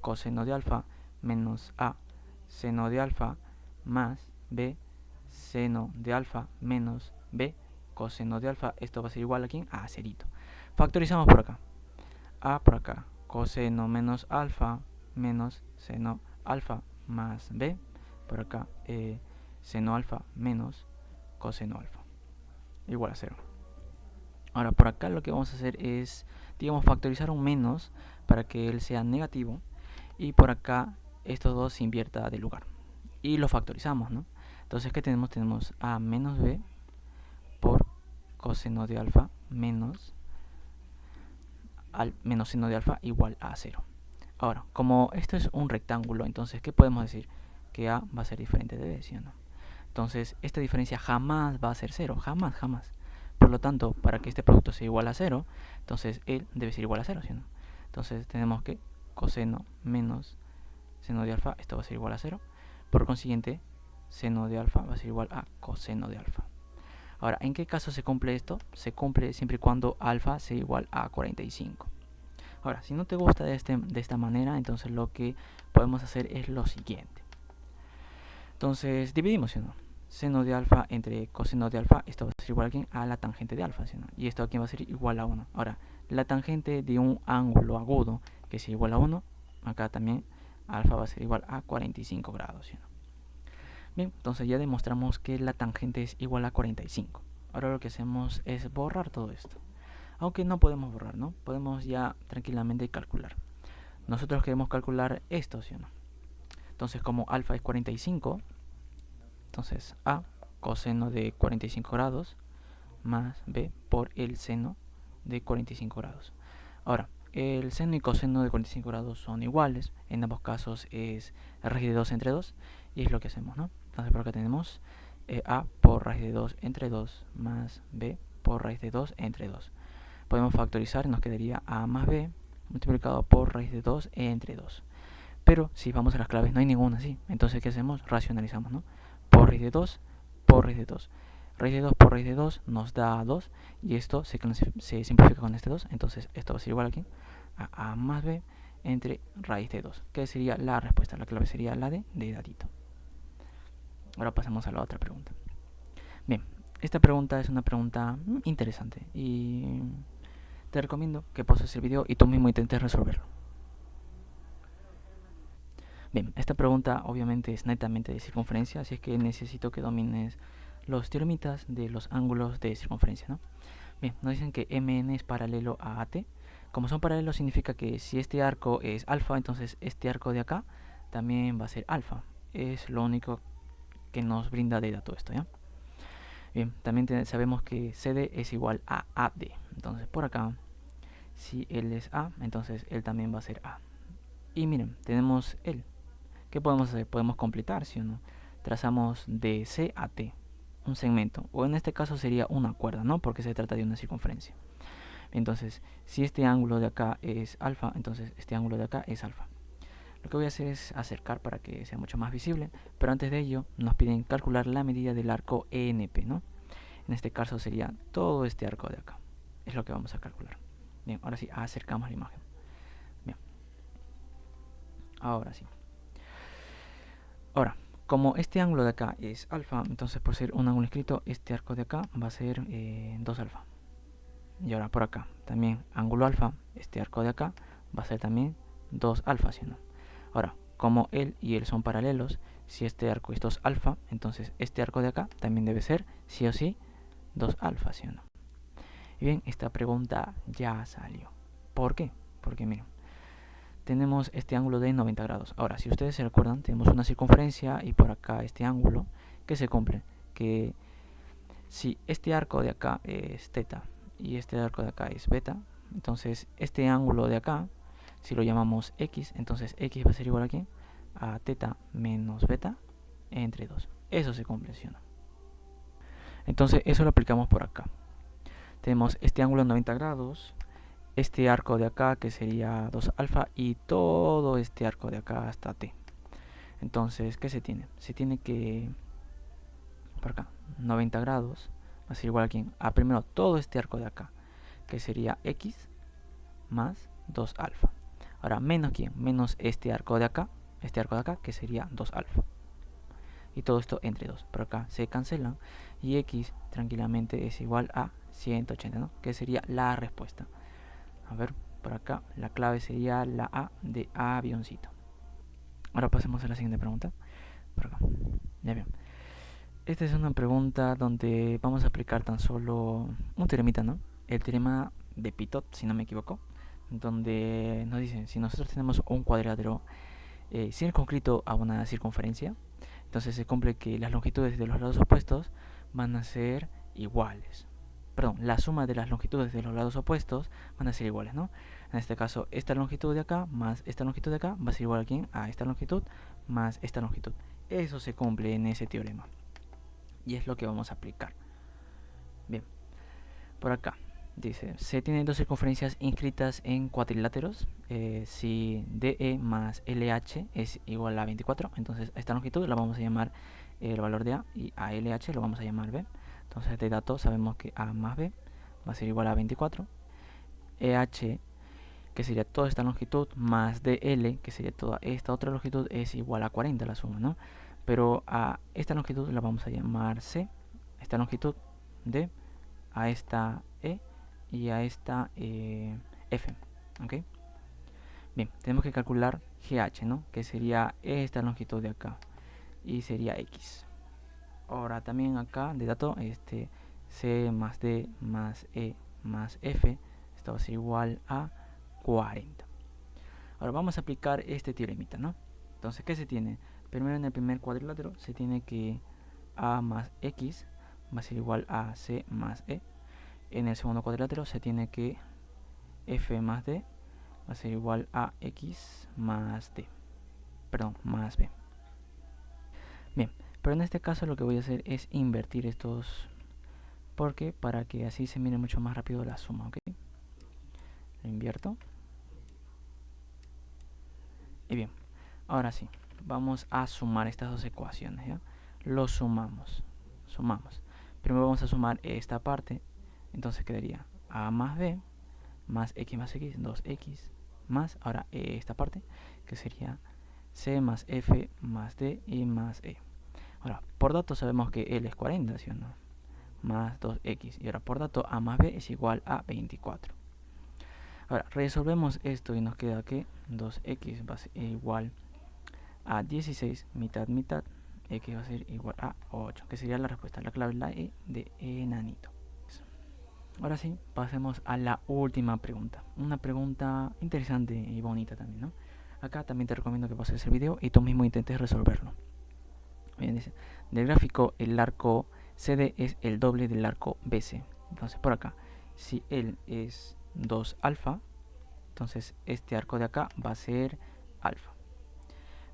coseno de alfa menos A seno de alfa más B seno de alfa menos B coseno de alfa. Esto va a ser igual a ¿quién? A cerito. Factorizamos por acá. A por acá. Coseno menos alfa menos seno alfa más B. Por acá seno alfa menos coseno alfa. Igual a 0. Ahora por acá lo que vamos a hacer es, digamos, factorizar un menos para que él sea negativo. Y por acá estos dos se invierta de lugar. Y lo factorizamos, ¿no? Entonces, ¿qué tenemos? Tenemos A menos B por coseno de alfa menos menos seno de alfa igual a 0. Ahora, como esto es un rectángulo, entonces, ¿qué podemos decir? Que A va a ser diferente de B, ¿sí o no? Entonces, esta diferencia jamás va a ser 0, jamás, jamás. Por lo tanto, para que este producto sea igual a 0, entonces él debe ser igual a 0, ¿sí o no? Entonces, tenemos que coseno menos seno de alfa, esto va a ser igual a 0. Por consiguiente, seno de alfa va a ser igual a coseno de alfa. Ahora, ¿en qué caso se cumple esto? Se cumple siempre y cuando alfa sea igual a 45. Ahora, si no te gusta de esta manera, entonces lo que podemos hacer es lo siguiente. Entonces, dividimos, ¿sí o no? seno de alfa entre coseno de alfa, esto va a ser igual a la tangente de alfa, ¿sí, no? Y esto aquí va a ser igual a 1. Ahora, la tangente de un ángulo agudo que es igual a 1, acá también alfa va a ser igual a 45 grados, ¿sí, no? Bien, entonces ya demostramos que la tangente es igual a 45. Ahora lo que hacemos es borrar todo esto. Aunque no podemos borrar, ¿no? Podemos ya tranquilamente calcular. Nosotros queremos calcular esto, ¿sí o no? Entonces, como alfa es 45, entonces a coseno de 45 grados más b por el seno de 45 grados. Ahora, el seno y coseno de 45 grados son iguales. En ambos casos es raíz de 2 entre 2. Y es lo que hacemos, ¿no? Entonces por acá tenemos a por raíz de 2 entre 2 más b por raíz de 2 entre 2. Podemos factorizar y nos quedaría a más b multiplicado por raíz de 2 entre 2. Pero si vamos a las claves no hay ninguna así. Entonces, ¿qué hacemos? Racionalizamos, ¿no? Por raíz de 2 por raíz de 2. Raíz de 2 por raíz de 2 nos da 2. Y esto se simplifica con este 2. Entonces, esto va a ser igual aquí a más b entre raíz de 2. ¿Qué sería la respuesta? La clave sería la de dadito. Ahora pasamos a la otra pregunta. Bien, esta pregunta es una pregunta interesante. Y te recomiendo que pauses el video y tú mismo intentes resolverlo. Bien, esta pregunta obviamente es netamente de circunferencia, así es que necesito que domines los teoremitas de los ángulos de circunferencia, ¿no? Bien, nos dicen que MN es paralelo a AT. Como son paralelos significa que si este arco es alfa, entonces este arco de acá también va a ser alfa. Es lo único que nos brinda de dato esto, ¿ya? Bien, también sabemos que CD es igual a AD. Entonces por acá, si él es A, entonces él también va a ser A. Y miren, tenemos él. ¿Qué podemos hacer? Podemos completar, ¿sí o no? Trazamos de C a T un segmento, o en este caso sería una cuerda, ¿no? Porque se trata de una circunferencia. Entonces, si este ángulo de acá es alfa, entonces este ángulo de acá es alfa. Lo que voy a hacer es acercar para que sea mucho más visible, pero antes de ello nos piden calcular la medida del arco ENP, ¿no? En este caso sería todo este arco de acá. Es lo que vamos a calcular. Bien, ahora sí, acercamos la imagen. Bien. Ahora sí. Ahora, como este ángulo de acá es alfa, entonces por ser un ángulo escrito, este arco de acá va a ser 2 alfa. Y ahora por acá, también ángulo alfa, este arco de acá va a ser también 2 alfa, ¿sí o no? Ahora, como él y él son paralelos, si este arco es 2 alfa, entonces este arco de acá también debe ser, sí o sí, 2 alfa, ¿sí o no? Y bien, esta pregunta ya salió. ¿Por qué? Porque miren, tenemos este ángulo de 90 grados. Ahora, si ustedes se recuerdan, tenemos una circunferencia y por acá este ángulo que se cumple. Que si este arco de acá es teta y este arco de acá es beta, entonces este ángulo de acá, si lo llamamos x, entonces x va a ser igual aquí a teta menos beta entre 2. Eso se cumple, ¿sí o no? Entonces eso lo aplicamos por acá. Tenemos este ángulo de 90 grados, este arco de acá que sería 2 alfa y todo este arco de acá hasta t. Entonces, ¿qué se tiene? Se tiene que, por acá, 90 grados va a ser igual a primero todo este arco de acá, que sería x más 2 alfa. Ahora, menos quién, menos este arco de acá, que sería 2 alfa. Y todo esto entre 2. Por acá se cancelan y x tranquilamente es igual a 180, ¿no? Que sería la respuesta. A ver, por acá la clave sería la A de avioncito. Ahora pasemos a la siguiente pregunta. Por acá. Ya bien. Esta es una pregunta donde vamos a aplicar tan solo un teoremita, ¿no? El teorema de Pitot, si no me equivoco, donde nos dicen, si nosotros tenemos un cuadrilátero circunscrito a una circunferencia, entonces se cumple que las longitudes de los lados opuestos van a ser iguales. Perdón, la suma de las longitudes de los lados opuestos van a ser iguales, ¿no? En este caso, esta longitud de acá más esta longitud de acá va a ser igual a esta longitud más esta longitud. Eso se cumple en ese teorema. Y es lo que vamos a aplicar. Bien, por acá dice, se tienen dos circunferencias inscritas en cuadriláteros. Si DE más LH es igual a 24, entonces a esta longitud la vamos a llamar el valor de A y a LH lo vamos a llamar B. Entonces de dato sabemos que A más B va a ser igual a 24. EH, que sería toda esta longitud, más DL, que sería toda esta otra longitud, es igual a 40 la suma, ¿no? pero a esta longitud la vamos a llamar C, esta longitud D, a esta E y a esta F, ¿ok? Bien, tenemos que calcular GH, ¿no? Que sería esta longitud de acá y sería X. Ahora también acá de dato, C más D más E más F, esto va a ser igual a 40. Ahora vamos a aplicar este teoremita, ¿no? Entonces, ¿qué se tiene? Primero, en el primer cuadrilátero se tiene que A más X va a ser igual a C más E. En el segundo cuadrilátero se tiene que F más D va a ser igual a X más D, perdón, más B. Bien, pero en este caso lo que voy a hacer es invertir estos, porque para que así se mire mucho más rápido la suma, ¿ok? Lo invierto. Y bien, ahora sí, vamos a sumar estas dos ecuaciones, ¿ya? Lo sumamos. Primero vamos a sumar esta parte, entonces quedaría A más B más X más X, 2X, más, ahora esta parte, que sería C más F más D y más E. Ahora, por dato sabemos que L es 40, ¿sí o no? Más 2X, y ahora por dato A más B es igual a 24. Ahora, resolvemos esto y nos queda que 2X va a ser igual a 16, mitad, mitad, X va a ser igual a 8, que sería la respuesta. La clave es la E de enanito. Ahora sí, pasemos a la última pregunta. Una pregunta interesante y bonita también, ¿no? Acá también te recomiendo que pases el video y tú mismo intentes resolverlo. Bien, dice, del gráfico el arco CD es el doble del arco BC. Entonces por acá, si L es 2 alfa, entonces este arco de acá va a ser alfa.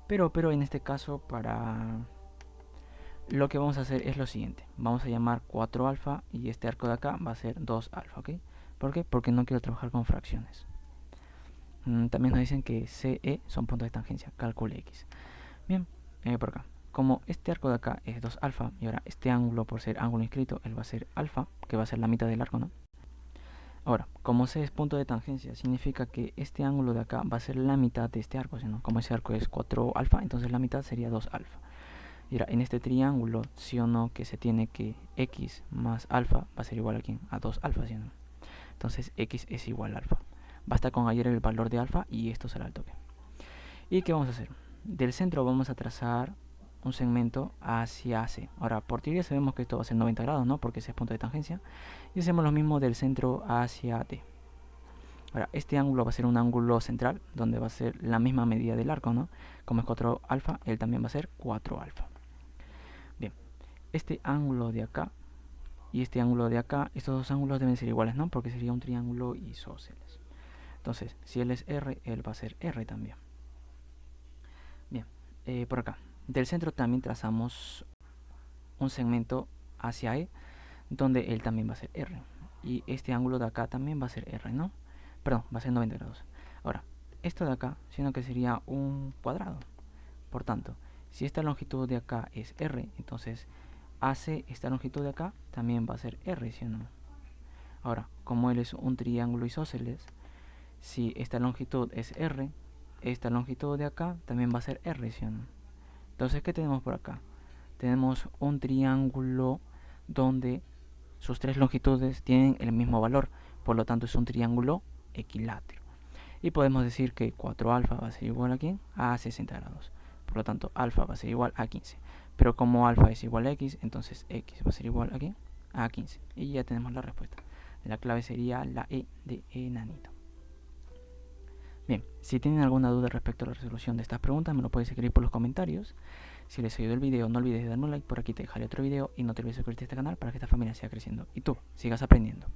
Pero en este caso, para lo que vamos a hacer es lo siguiente. Vamos a llamar 4 alfa y este arco de acá va a ser 2 alfa, ¿ok? ¿Por qué? Porque no quiero trabajar con fracciones. También nos dicen que CE son puntos de tangencia. Calcule X. Bien, por acá. Como este arco de acá es 2 alfa y ahora este ángulo, por ser ángulo inscrito, él va a ser alfa, que va a ser la mitad del arco, ¿no? Ahora, como C es punto de tangencia, significa que este ángulo de acá va a ser la mitad de este arco, ¿no? Como ese arco es 4 alfa, entonces la mitad sería 2 alfa. Y ahora, en este triángulo, sí o no, que se tiene que X más alfa va a ser igual a ¿quién? A 2 alfa, ¿sí o no? Entonces X es igual a alfa. Basta con hallar el valor de alfa y esto será el toque. ¿Y qué vamos a hacer? Del centro vamos a trazar un segmento hacia C. Ahora, por teoría sabemos que esto va a ser 90 grados, ¿no? Porque ese es punto de tangencia. Y hacemos lo mismo del centro hacia D. Ahora, este ángulo va a ser un ángulo central, donde va a ser la misma medida del arco, ¿no? Como es 4 alfa, él también va a ser 4 alfa. Bien, este ángulo de acá y este ángulo de acá, estos dos ángulos deben ser iguales, ¿no? Porque sería un triángulo isósceles. Entonces, si él es R, él va a ser R también. Bien, por acá. Del centro también trazamos un segmento hacia E, donde él también va a ser R. Y este ángulo de acá también va a ser R, ¿no? Perdón, va a ser 90 grados. Ahora, esto de acá, sino que sería un cuadrado. Por tanto, si esta longitud de acá es R, entonces AC, esta longitud de acá, también va a ser R, ¿sí o no? Ahora, como él es un triángulo isósceles, si esta longitud es R, esta longitud de acá también va a ser R, ¿sí o no? Entonces, ¿qué tenemos por acá? Tenemos un triángulo donde sus tres longitudes tienen el mismo valor, por lo tanto es un triángulo equilátero. Y podemos decir que 4 alfa va a ser igual a ¿quién? A 60 grados. Por lo tanto, alfa va a ser igual a 15. Pero como alfa es igual a x, entonces x va a ser igual a ¿quién? A 15. Y ya tenemos la respuesta. La clave sería la E de enanito. Bien, si tienen alguna duda respecto a la resolución de estas preguntas, me lo puedes escribir por los comentarios. Si les ayudó el video, no olvides de darme un like. Por aquí te dejaré otro video y no te olvides suscribirte a este canal para que esta familia siga creciendo y tú sigas aprendiendo.